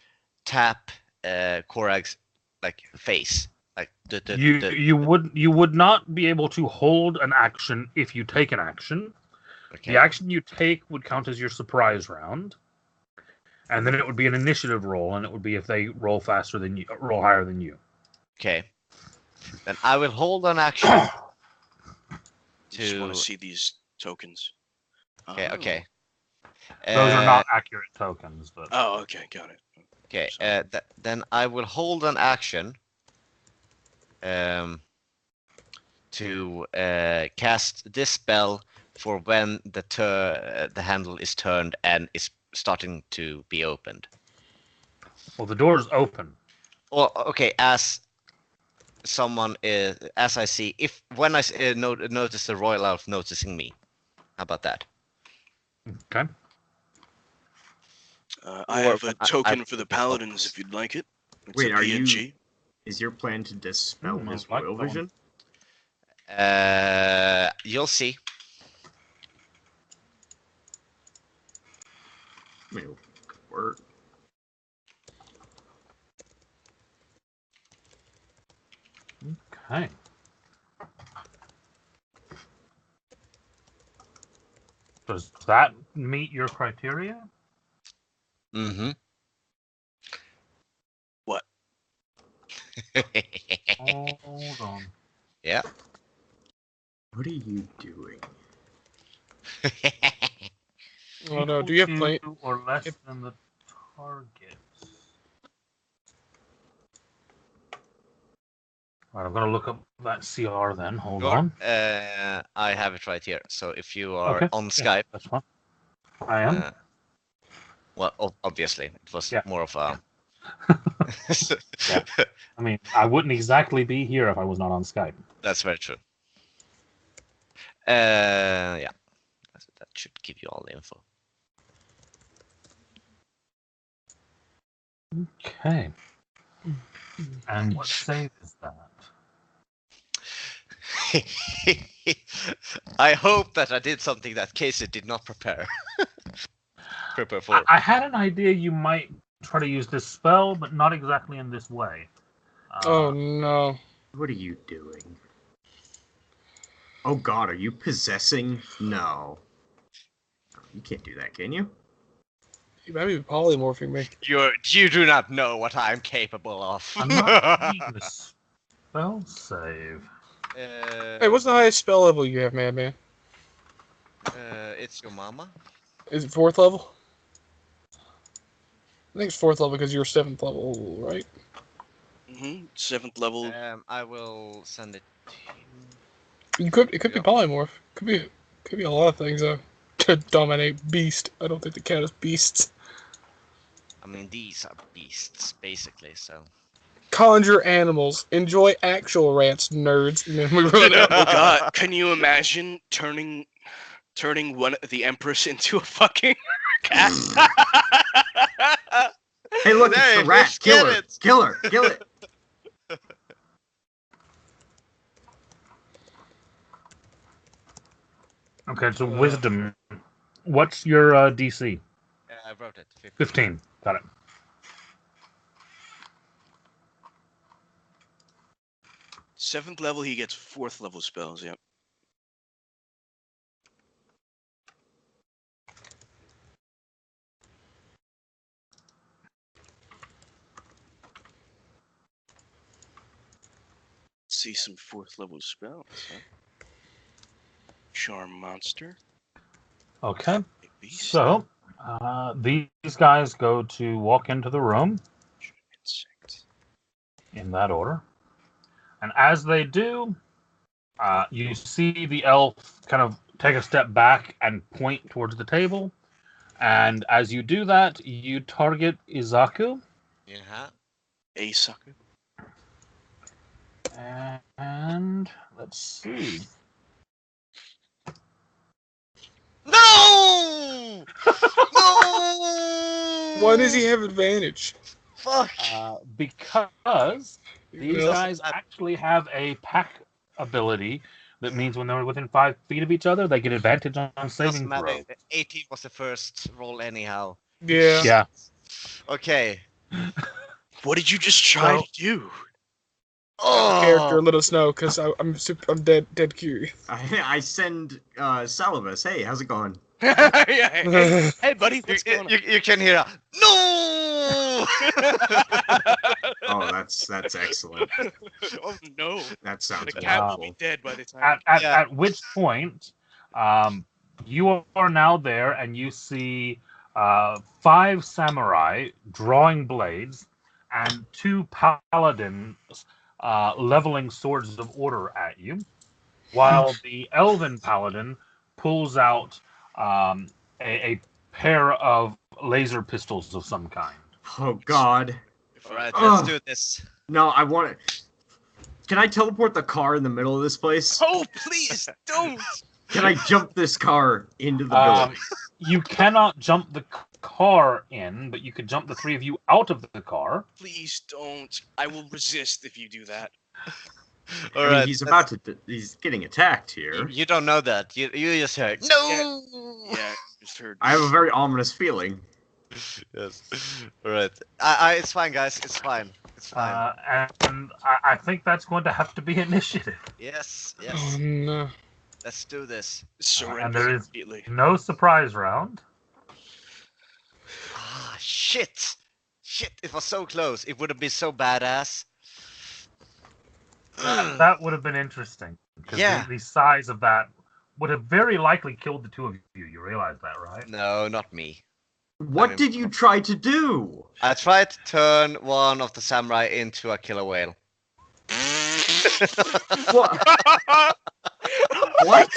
tap Korag's like face, like
You would not be able to hold an action if you take an action.
Okay.
The action you take would count as your surprise round, and then it would be an initiative roll, and it would be if they roll faster than you, roll higher than you.
Okay. Then I will hold an action
Just want to see these tokens.
Okay.
Oh.
Okay.
Those are not accurate tokens, but
Oh, okay, got it.
Okay.
Sorry.
Then I will hold an action. To cast this spell for when the handle is turned and is starting to be opened.
well, the door is open.
Well, okay, as someone is, as I see, when I notice the royal elf noticing me. How about that?
Okay.
I
Or
have a
I-
token
I-
for the paladins if you'd like it. It's
Wait,
a
are you-
PNG.
Is your plan to dispel
Hmm,
his
I like
royal
that one.
vision?
You'll see.
I mean, it could work.
Okay. Does that meet your criteria?
Mm-hmm.
What?
Hold on.
Yeah.
What are you doing?
Oh no! Do you have
Equal
play?
to or less
Yep.
than the target? Right, I'm gonna look up that CR then. Hold on.
I have it right here. So if you are
Okay.
on
Yeah,
Skype,
that's fine. I am.
well, obviously it was
Yeah.
more of a.
Yeah. I mean, I wouldn't exactly be here if I was not on Skype.
That's very true. Yeah, that should give you all the info.
Okay. And what save is that?
I hope that I did something that Casey did not prepare for.
I had an idea you might try to use this spell, but not exactly in this way.
Oh no!
What are you doing? Oh god, are you possessing? No. You can't do that, can you?
You might be polymorphing me.
You do not know what I'm capable of.
I'm not seeing the spell save.
Hey, what's the highest spell level you have, Madman?
It's your mama.
Is it 4th level? I think it's 4th level because you're 7th level, right?
Mm-hmm. 7th level.
I will send it to you.
It could be
Yeah.
polymorph. Could be a lot of things though. To dominate beast. I don't think the cat is beasts.
I mean, these are beasts, basically, so.
Conjure animals. Enjoy actual rats, nerds. And then we run out.
Oh god, can you imagine turning the Empress into a fucking cat?
Hey, look, it's
There,
the rat.
fish,
Kill
get
her.
it.
Kill her. Kill it.
Okay, so wisdom. What's your DC?
I wrote it.
15. Got it.
Seventh level, he gets 4th level spells. Yep. See some 4th level spells. Huh? Charm monster.
Okay.
Beast.
So, these guys go to walk into the room
Insect.
in that order. And as they do, you see the elf kind of take a step back and point towards the table. And as you do that, you target Izaku.
Yeah.
A sucker.
And let's see.
No! No!
Why does he have advantage?
Fuck!
Because these
Well,
guys actually have a pack ability that means when they're within 5 feet of each other, they get advantage on
Doesn't
saving
matter.
throw.
18 was the first roll anyhow.
yeah.
Yeah.
Okay.
What did you just try
So-
to do?
Character,
Oh!
let us know, because I'm dead curious.
I send Salivus. Hey, how's it going?
Yeah, hey, buddy, what's
You,
going on?
you can hear a no!
Oh, that's excellent.
Oh no,
That sounds
the cat will
wonderful.
be dead by the time.
At which point, you are now there and you see 5 samurai drawing blades and 2 paladins leveling swords of order at you, while the elven paladin pulls out a pair of laser pistols of some kind.
Oh God.
Alright,
Ugh.
let's do this.
No, I want it. Can I teleport the car in the middle of this place?
Oh, please don't!
Can I jump this car into the building?
You cannot jump the car in, but you could jump the 3 of you out of the car.
Please don't. I will resist if you do that.
I
Alright.
mean, he's getting attacked here.
You don't know that. You just heard no!
Yeah, just heard.
I have a very ominous feeling.
Yes. Alright. It's fine, guys. It's fine. It's fine.
And I think that's going to have to be initiative.
Yes.
Oh
Yes.
no.
Let's do this.
And
Surrender
there is
immediately.
no surprise round.
Ah, shit! Shit! It was so close. It would have been so badass.
That would have been interesting. Because
Yeah.
the size of that would have very likely killed the 2 of you. You realize that, right?
No, not me.
What did you try to do?
I tried to turn one of the samurai into a killer whale.
What? What?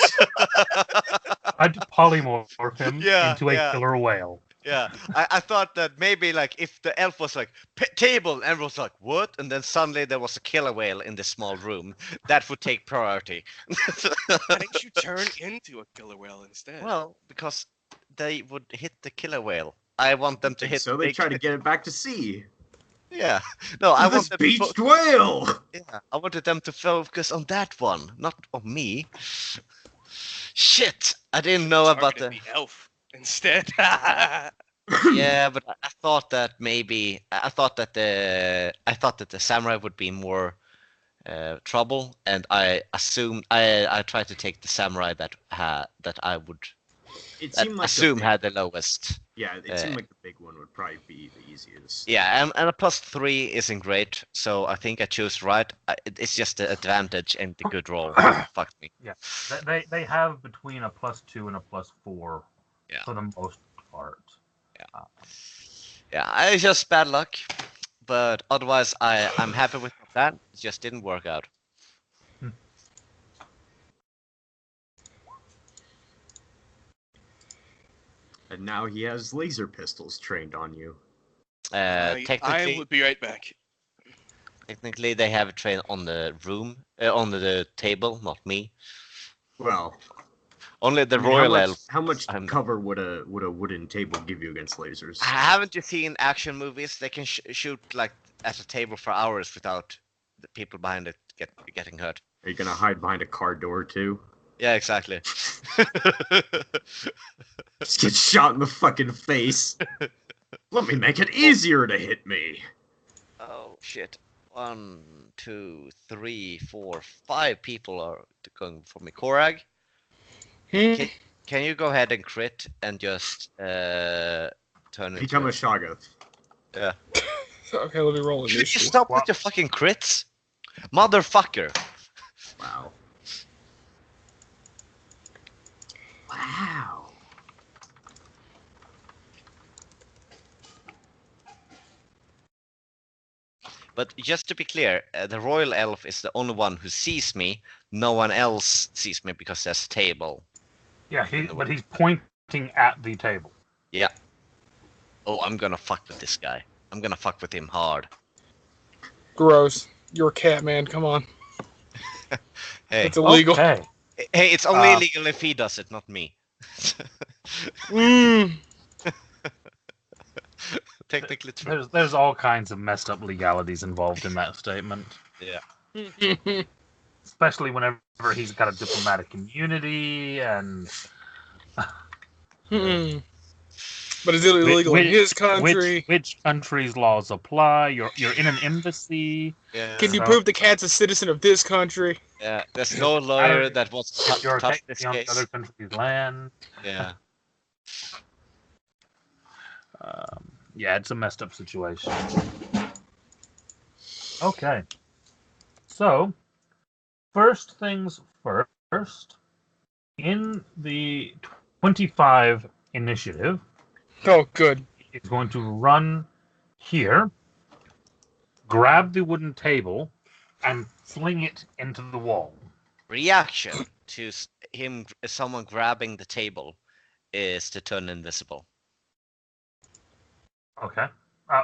I'd polymorph him
Yeah,
into a
yeah.
killer whale.
Yeah, I thought that maybe like if the elf was like table and everyone was like what, and then suddenly there was a killer whale in this small room, that would take priority.
Why didn't you turn into a killer whale instead?
Well, because they would hit the killer whale. I want them to hit.
So they
big-
try to get it back to sea.
Yeah, no, I
This
want them
beached whale.
Yeah, I wanted them to focus on that one, not on me. Shit, I didn't know about
Targeted
the.
the elf instead.
Yeah, but I thought that maybe I thought that the samurai would be more trouble, and I assumed I tried to take the samurai that I would
It
that
seemed like
assume
the big,
had the lowest.
yeah. It seemed like the big one would probably be the easiest.
Yeah, and a +3 isn't great, so I think I chose right. It's just the advantage and the good roll. Fuck me.
Yeah, they have between a +2 and a +4
Yeah.
for the most part.
Yeah, it's just bad luck, but otherwise I'm happy with that. It just didn't work out.
And now he has laser pistols trained on you.
I
Technically,
will be right back.
technically, they have a train on the room, on the table, not me.
Well,
Only the
I mean,
royal elf.
how much
I'm-
cover would a wooden table give you against lasers?
Haven't you seen action movies? They can shoot like at a table for hours without the people behind it getting hurt.
Are you gonna hide behind a car door too?
Yeah, exactly.
Just get shot in the fucking face. Let me make it easier to hit me.
Oh shit! 1, 2, 3, 4, 5 people are going for me. Korag,
Hmm?
can you go ahead and crit and just turn into
Become a Shoggoth.
Yeah.
Okay, let me roll
Could you
initiative.
stop with your fucking crits, motherfucker?
Wow. Wow.
But just to be clear, the royal elf is the only one who sees me. No one else sees me because there's a table.
Yeah, but he's pointing at the table.
Yeah. Oh, I'm gonna fuck with this guy. I'm gonna fuck with him hard.
Gross. You're a cat, man. Come on.
Hey,
It's illegal.
Okay.
hey, it's only illegal if he does it, not me.
Mm.
Technically true.
There's all kinds of messed up legalities involved in that statement,
Yeah.
especially whenever he's got a diplomatic immunity and
Mm. But is it illegal in his country?
which country's laws apply. You're in an embassy.
Yeah.
Can you
So-
prove the cat's a citizen of this country?
Yeah. There's no lawyer that wants to
You're
touch this
technically on
case.
other country's land.
Yeah.
Yeah, it's a messed up situation. Okay. So, first things first, in the 25 initiative,
Oh, good.
it's going to run here, grab the wooden table, and fling it into the wall.
Reaction to someone grabbing the table is to turn invisible.
Okay.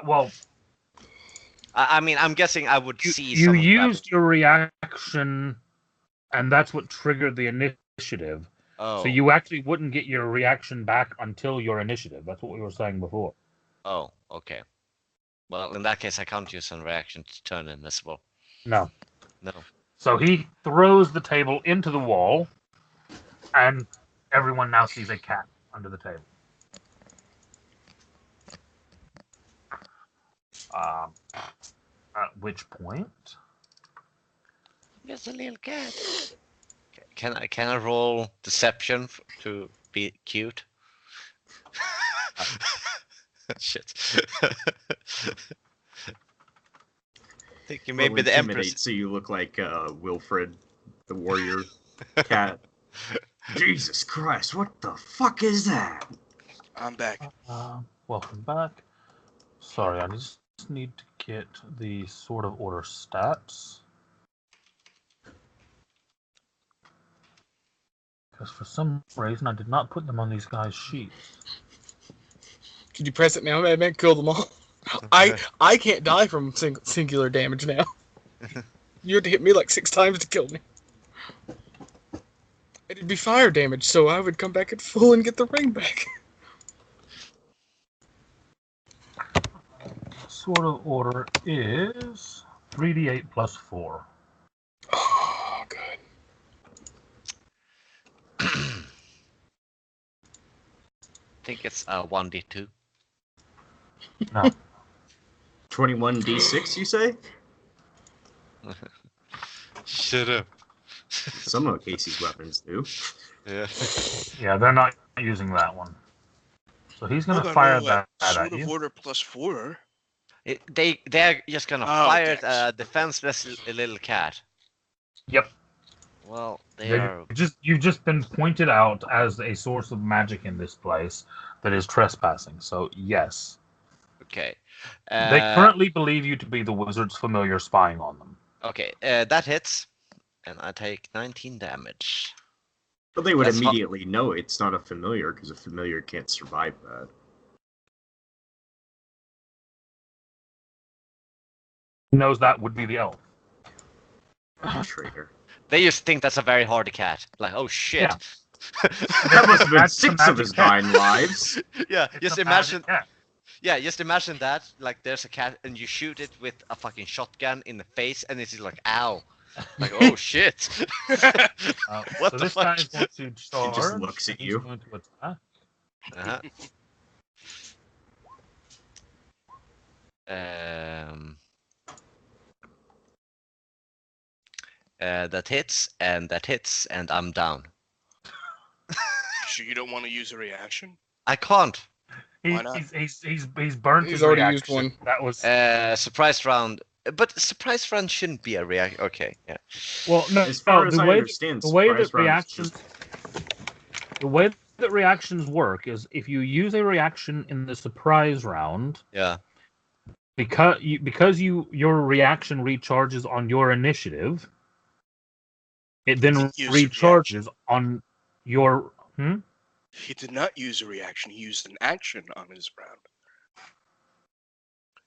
Well,
I mean, I'm guessing I would see
you
someone
used your reaction, and that's what triggered the initiative.
Oh.
So you actually wouldn't get your reaction back until your initiative. That's what we were saying before.
Oh, okay. Well, in that case, I can't use some reaction to turn invisible.
No.
No.
So he throws the table into the wall, and everyone now sees a cat under the table. At which point,
There's a little cat. Can I roll deception to be cute? Shit. Thinking maybe
Roll
the
intimidate
Empress.
so you look like Wilfred, the warrior cat. Jesus Christ, what the fuck is that?
I'm back.
welcome back. Sorry, I just need to get the Sword of Order stats. Because for some reason I did not put them on these guys' sheets.
Could you press it now, man? Kill them all. I can't die from singular damage now. You had to hit me like 6 times to kill me. It'd be fire damage, so I would come back at full and get the ring back.
Sword of Order is 3d8 plus 4.
Oh, good.
I think it's 1d2.
No.
21d6, you say?
Shut up.
Some of Casey's weapons do.
Yeah.
Yeah, they're not using that one. So he's going
Hold
to
on,
fire
wait.
that
Sword
at
of
you.
Order +4.
They're just gonna
Oh,
fire
dex.
at a defenseless little cat.
Yep.
Well, they are.
You've just been pointed out as a source of magic in this place that is trespassing. So yes,
Okay.
they currently believe you to be the wizard's familiar spying on them.
Okay, that hits, and I take 19 damage.
But they would
That's
immediately know it's not a familiar because a familiar can't survive that.
He knows that would be the elf.
Traitor.
They just think that's a very hardy cat. Like, oh shit.
Yeah.
That must have been
That's the
6 of
magic
his
cat.
9 lives.
Yeah,
It's
just
a
imagine.
magic cat.
Yeah, just imagine that. Like, there's a cat, and you shoot it with a fucking shotgun in the face, and it's like, ow. Like, oh shit. What
So
the
this
fuck?
guy's going to charge.
just looks at
and he's
you.
going to attack.
Uh-huh. That hits, and I'm down.
So you don't want to use a reaction?
I can't.
Why not?
He's burned
He's
his
already
reaction.
used one.
That was
Surprise round. But surprise round shouldn't be a react. Okay, yeah.
well, no.
As far
no,
as
the
I
way
understand,
the way
surprise
that
rounds
reactions the way that reactions work is if you use a reaction in the surprise round,
Yeah.
because your reaction recharges on your initiative, it then
Use a
recharges on your.
He did not use a reaction. He used an action on his round.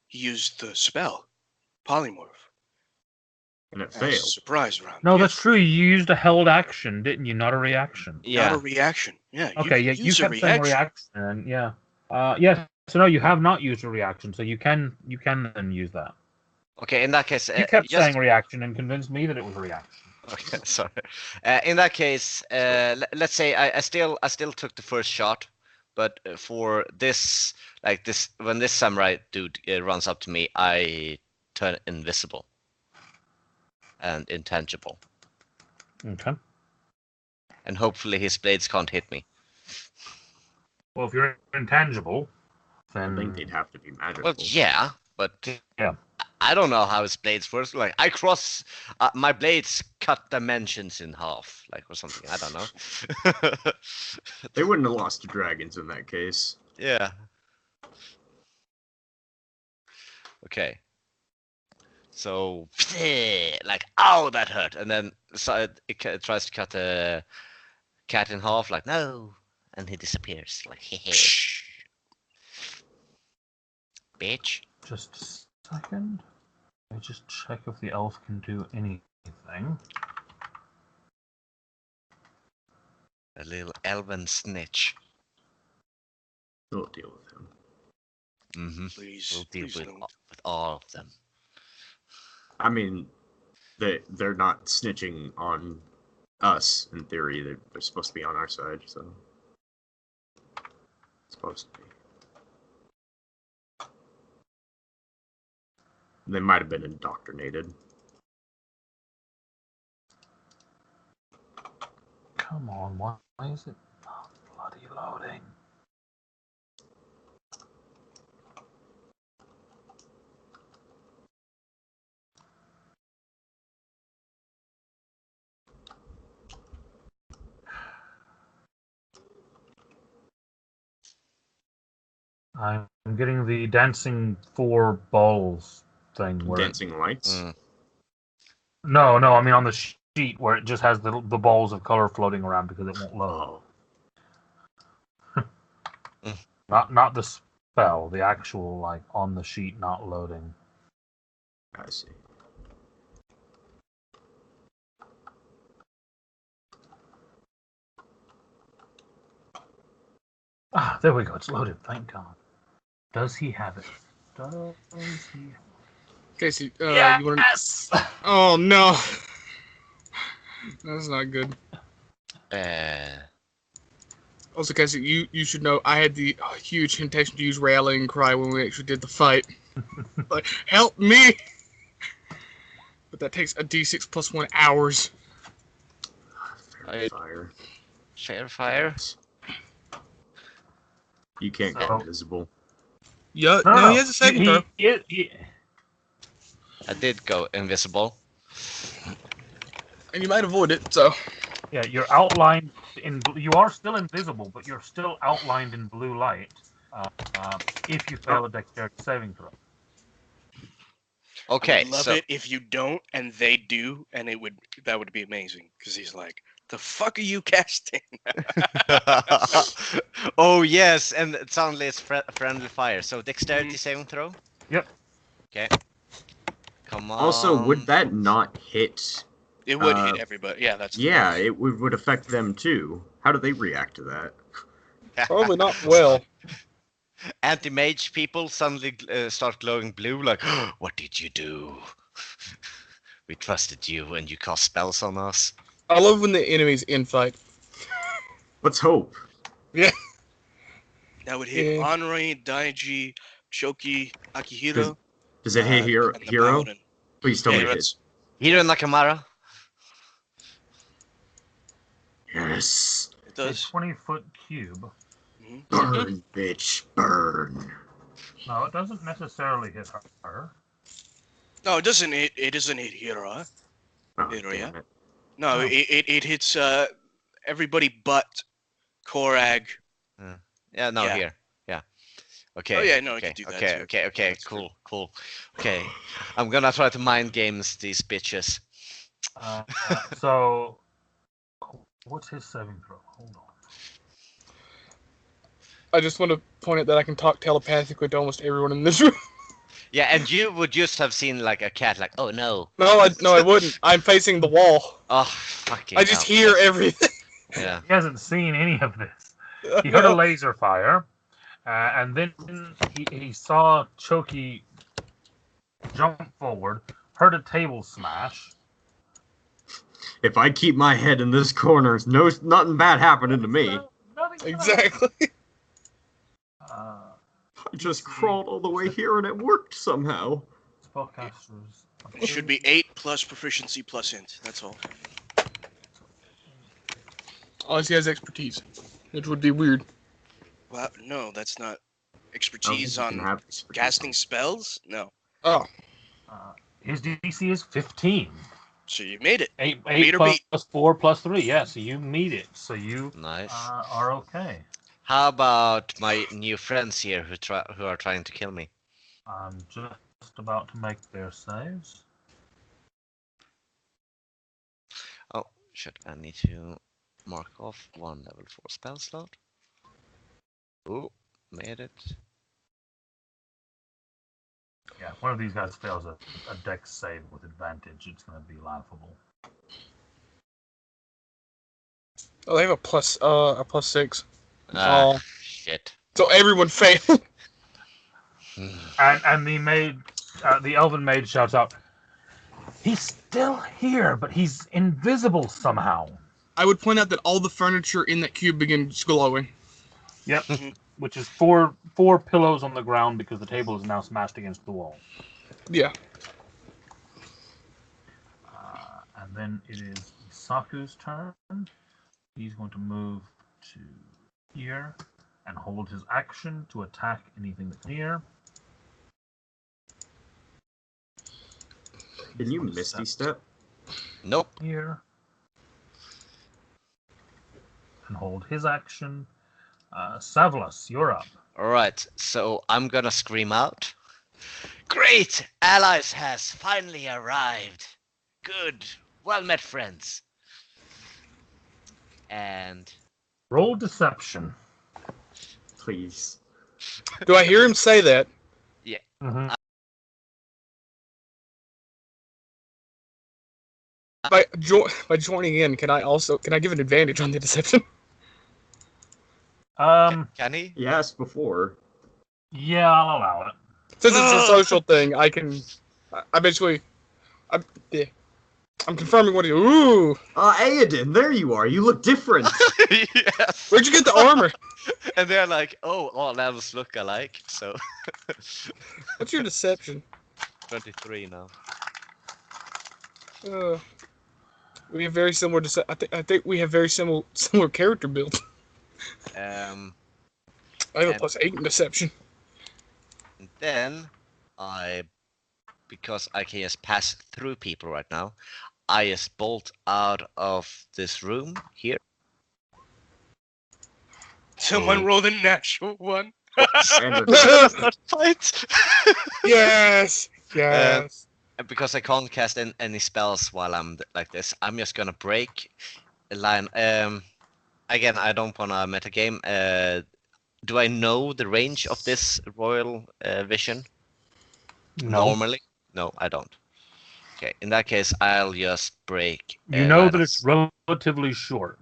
He used the spell, polymorph.
and it
as a
failed.
surprise round.
No,
Yes,
that's true. You used a held action, didn't you? Not a reaction.
Not
Yeah.
a reaction. Yeah.
Okay,
you
yeah,
can
you
use a
kept saying
reaction.
reaction, yeah. Yeah, so no, you have not used a reaction, so you can then use that.
Okay, in that case,
You kept
just
saying reaction and convinced me that it was a reaction.
okay. Sorry. In that case, let's say I still took the first shot, but for this, like this, when this samurai dude runs up to me, I turn invisible and intangible,
Okay.
and hopefully his blades can't hit me.
Well, if you're intangible,
I
then
think they'd have to be magical.
Well, yeah, but
Yeah.
I don't know how his blades work. Like I cross, my blades cut dimensions in half, like or something. I don't know.
They wouldn't have lost to dragons in that case.
Yeah. Okay. So, like, ow, that hurt, and then so it tries to cut the cat in half, like no, and he disappears, like hehe. Bitch.
just a second. Let me just check if the elf can do anything.
A little elven snitch.
We'll deal with him.
Mm-hmm.
Please,
We'll deal
please
with,
don't.
with all of them.
I mean, they're not snitching on us in theory. They're supposed to be on our side, so supposed to be. They might have been indoctrinated.
Come on, why is it not bloody loading? I'm getting the dancing 4 balls thing. Where
Dancing lights.
Mm.
No, I mean on the sheet where it just has the balls of color floating around because it won't load.
Oh,
Not the spell, the actual like on the sheet not loading.
I see.
Ah, there we go. It's loaded. Thank God. Does he have it? Does he?
Casey, you want
Yes.
Oh no, that's not good. Also, Casey, you should know I had the huge intention to use rallying cry when we actually did the fight. Like, help me! But that takes a d6 plus 1 hours.
Fair fire.
Fair fire.
You can't get
So-
invisible.
Yeah, no, he has a saving throw.
I did go invisible.
And you might avoid it, so.
Yeah, you're outlined in. You are still invisible, but you're still outlined in blue light. If you fail a dexterity saving throw.
Okay,
I would love
so
it if you don't and they do, and that would be amazing. Because he's like, the fuck are you casting?
oh yes, and suddenly it's friendly fire. So dexterity saving throw.
Yep.
Okay. Come on.
Also, would that not hit?
It would hit everybody. Yeah, that's.
Yeah, it would affect them too. How do they react to that?
Probably not well.
Anti-mage people suddenly start glowing blue, like, what did you do? We trusted you and you cast spells on us.
I love when the enemy's in fight.
Let's hope.
Yeah.
That would hit
Yeah.
Anri, Daiji, Choki, Akihiro.
Does it hit hero?
and the
Hero?
Paladin.
Please tell me it
that's-
hits.
Hiro Nakamura.
Yes.
It
A
does.
20-foot cube.
Burn, bitch, burn.
No, it doesn't necessarily hit her.
No, it doesn't hit. It doesn't hit Hiro.
Oh,
Hiro,
damn it.
No,
Oh.
it hits everybody but Korag.
Yeah, no,
Yeah.
here. Yeah. Okay.
Oh, yeah, no, I
okay,
could do that
okay,
too.
okay, okay,
That's true.
cool. Okay. I'm gonna try to mind games these bitches.
So, what's his saving throw? Hold on.
I just want to point out that I can talk telepathically to almost everyone in this room.
Yeah, and you would just have seen like a cat, like, oh no.
No, I wouldn't. I'm facing the wall.
Oh, fucking
I just
hell.
hear everything.
Yeah.
He hasn't seen any of this. He heard a laser fire, and then he saw Choki jump forward, heard a table smash.
If I keep my head in this corner, nothing bad happening to me.
Nothing's gonna
Exactly.
happen.
I just crawled all the way here and it worked somehow.
Spellcasters.
It should be 8 plus proficiency plus int. That's all.
Unless he has expertise, which would be weird.
Well, no, that's not
Oh,
expertise
you can
on
have expertise.
casting spells. No,
Oh,
His DC is 15.
so you made it.
8
Meet or
plus
beat.
4 plus 3. Yeah, so you meet it. So you
Nice.
are okay.
How about my new friends here who are trying to kill me?
I'm just about to make their saves.
Oh, shit, I need to mark off one level 4 spell slot. Ooh, made it.
Yeah, one of these guys fails a dex save with advantage. It's going to be laughable.
oh, they have a plus 6.
Ah,
Oh.
shit.
So everyone failed.
And the elven mage shouts out, "He's still here, but he's invisible somehow."
I would point out that all the furniture in that cube begins glowing.
Yep. Which is four pillows on the ground because the table is now smashed against the wall.
Yeah.
And then it is Isaku's turn. He's going to move to here and hold his action to attack anything that's near.
Can you Misty Step?
Nope.
Here. And hold his action. Savlas, you're up.
Alright, so I'm gonna scream out. Great! Allies has finally arrived. Good. Well met, friends. And
Roll deception.
Please.
Do I hear him say that?
Mm-hmm.
By joining in, can I give an advantage on the deception?
can he?
He asked before.
Yeah, I'll allow it.
Since it's a social thing, I can. I'm confirming what he. Ooh,
Aodin, there you are. You look different.
Yes.
where'd you get the armor?
And they're like, oh, all levels look alike. So
What's your deception?
23 now.
We have very similar. I think we have very similar character builds. I have a
And-
+8 in deception.
And then because I can just pass through people right now, I just bolt out of this room here.
Someone rolled a natural one.
Standard.
Fight.
Yes, yes.
And because I can't cast any spells while I'm like this, I'm just gonna break a line. Again, I don't wanna metagame. Do I know the range of this royal vision?
No.
Normally? No, I don't. Okay, in that case, I'll just break.
You know
line
that
of
it's relatively short.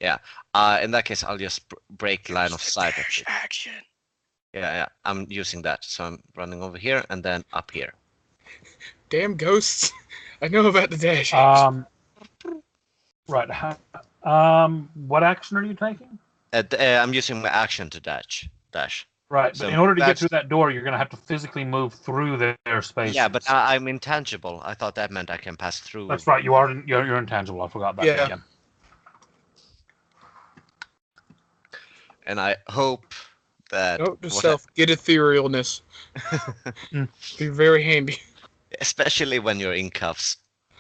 in that case, I'll just break line
Use
of
the
sight.
dash action.
Yeah, I'm using that. So I'm running over here and then up here.
Damn ghosts. I know about the dash.
Right. What action are you taking?
I'm using my action to dash.
Right,
So
but in order to get
that's-
through that door, you're going to have to physically move through their space.
Yeah, but I'm intangible. I thought that meant I can pass through.
That's right. You're intangible. I forgot that.
Yeah.
Yeah.
And I hope that.
Note to
what
self, get etherealness. Be very handy.
especially when you're in cuffs.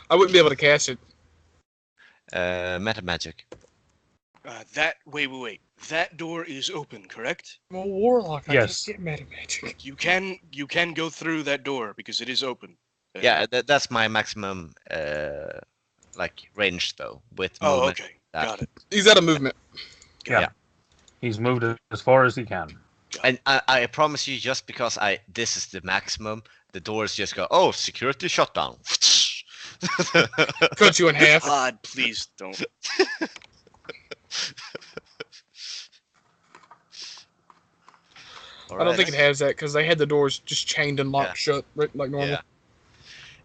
I wouldn't be able to cast it.
Meta magic.
Wait. That door is open, correct?
I'm a warlock. I
Yes.
can't get meta magic.
You can go through that door because it is open.
Yeah, that's my maximum like range though with
Oh,
movement.
okay.
That.
Got it.
He's out of movement.
Yeah. He's moved as far as he can.
And I promise you, just because this is the maximum, the doors just go, oh, security shutdown.
Cut you in half.
God, please don't.
I don't think it has that because they had the doors just chained and locked shut, right, like normal.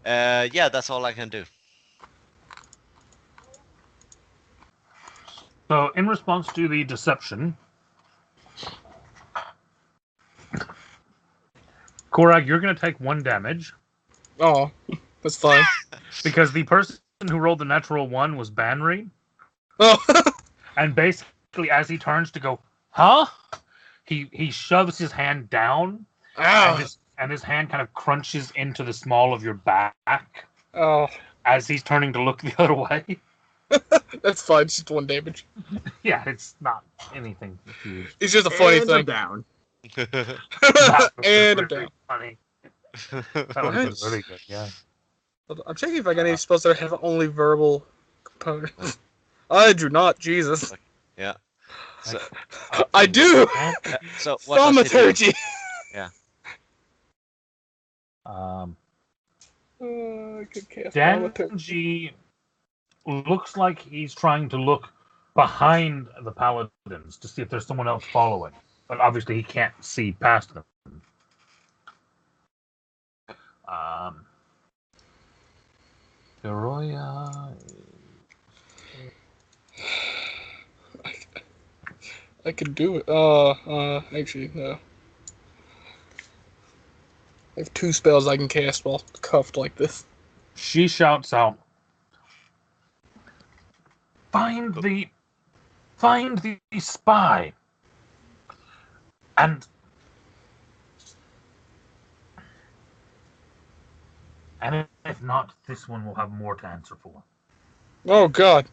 Yeah, that's all I can do.
So, in response to the deception, Korag, you're going to take 1 damage
Oh, that's fine.
because the person who rolled the natural 1 was Banry,
Oh,
and basically, as he turns to go, huh? He shoves his hand down,
ow.
and his hand kind of crunches into the small of your back
Oh,
as he's turning to look the other way.
that's fine. It's just 1 damage.
Yeah, it's not anything huge.
It's just a funny
And I'm
thing.
down.
That was
And I'm
really
down.
funny. That was really good. Yeah.
I'm checking if I got any spells that have only verbal components. I do not, Jesus.
Yeah. So,
I do!
so what does he do?
Thaumaturgy! I could cast thaumaturgy.
Danji looks like he's trying to look behind the paladins to see if there's someone else following, but obviously he can't see past them. Hiroya.
I could do it. Actually, no. I have 2 spells I can cast while cuffed like this.
She shouts out, Find the spy. And if not, this one will have more to answer for.
Oh, God.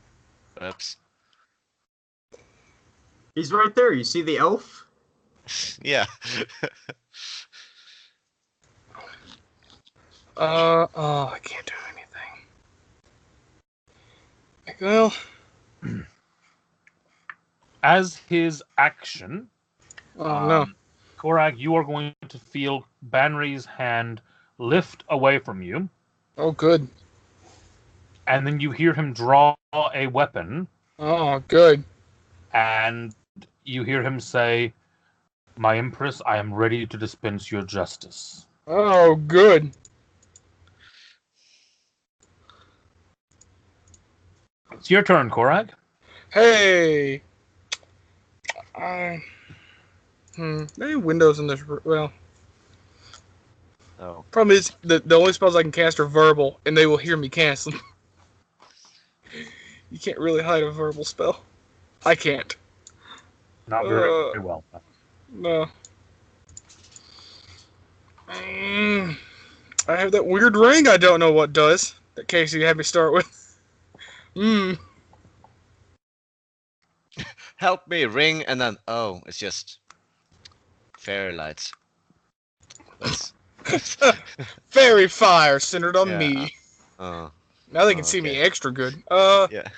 Oops.
He's right there. You see the elf?
Yeah.
I can't do anything. Well,
As his action,
no.
Korag, you are going to feel Banry's hand lift away from you,
Oh, good.
and then you hear him draw a weapon,
Oh, good.
and you hear him say, My Empress, I am ready to dispense your justice.
Oh, good.
It's your turn, Korag.
Hey. Maybe windows in this. Well,
Oh.
problem is the only spells I can cast are verbal, and they will hear me cast them. You can't really hide a verbal spell. I can't.
Not very well.
No. I have that weird ring I don't know what does. That Casey had me start with.
Help me, ring, and then it's just fairy lights. That's
Fairy fire centered on
Yeah.
me.
oh
Now they can see me
okay.
extra good.
Yeah.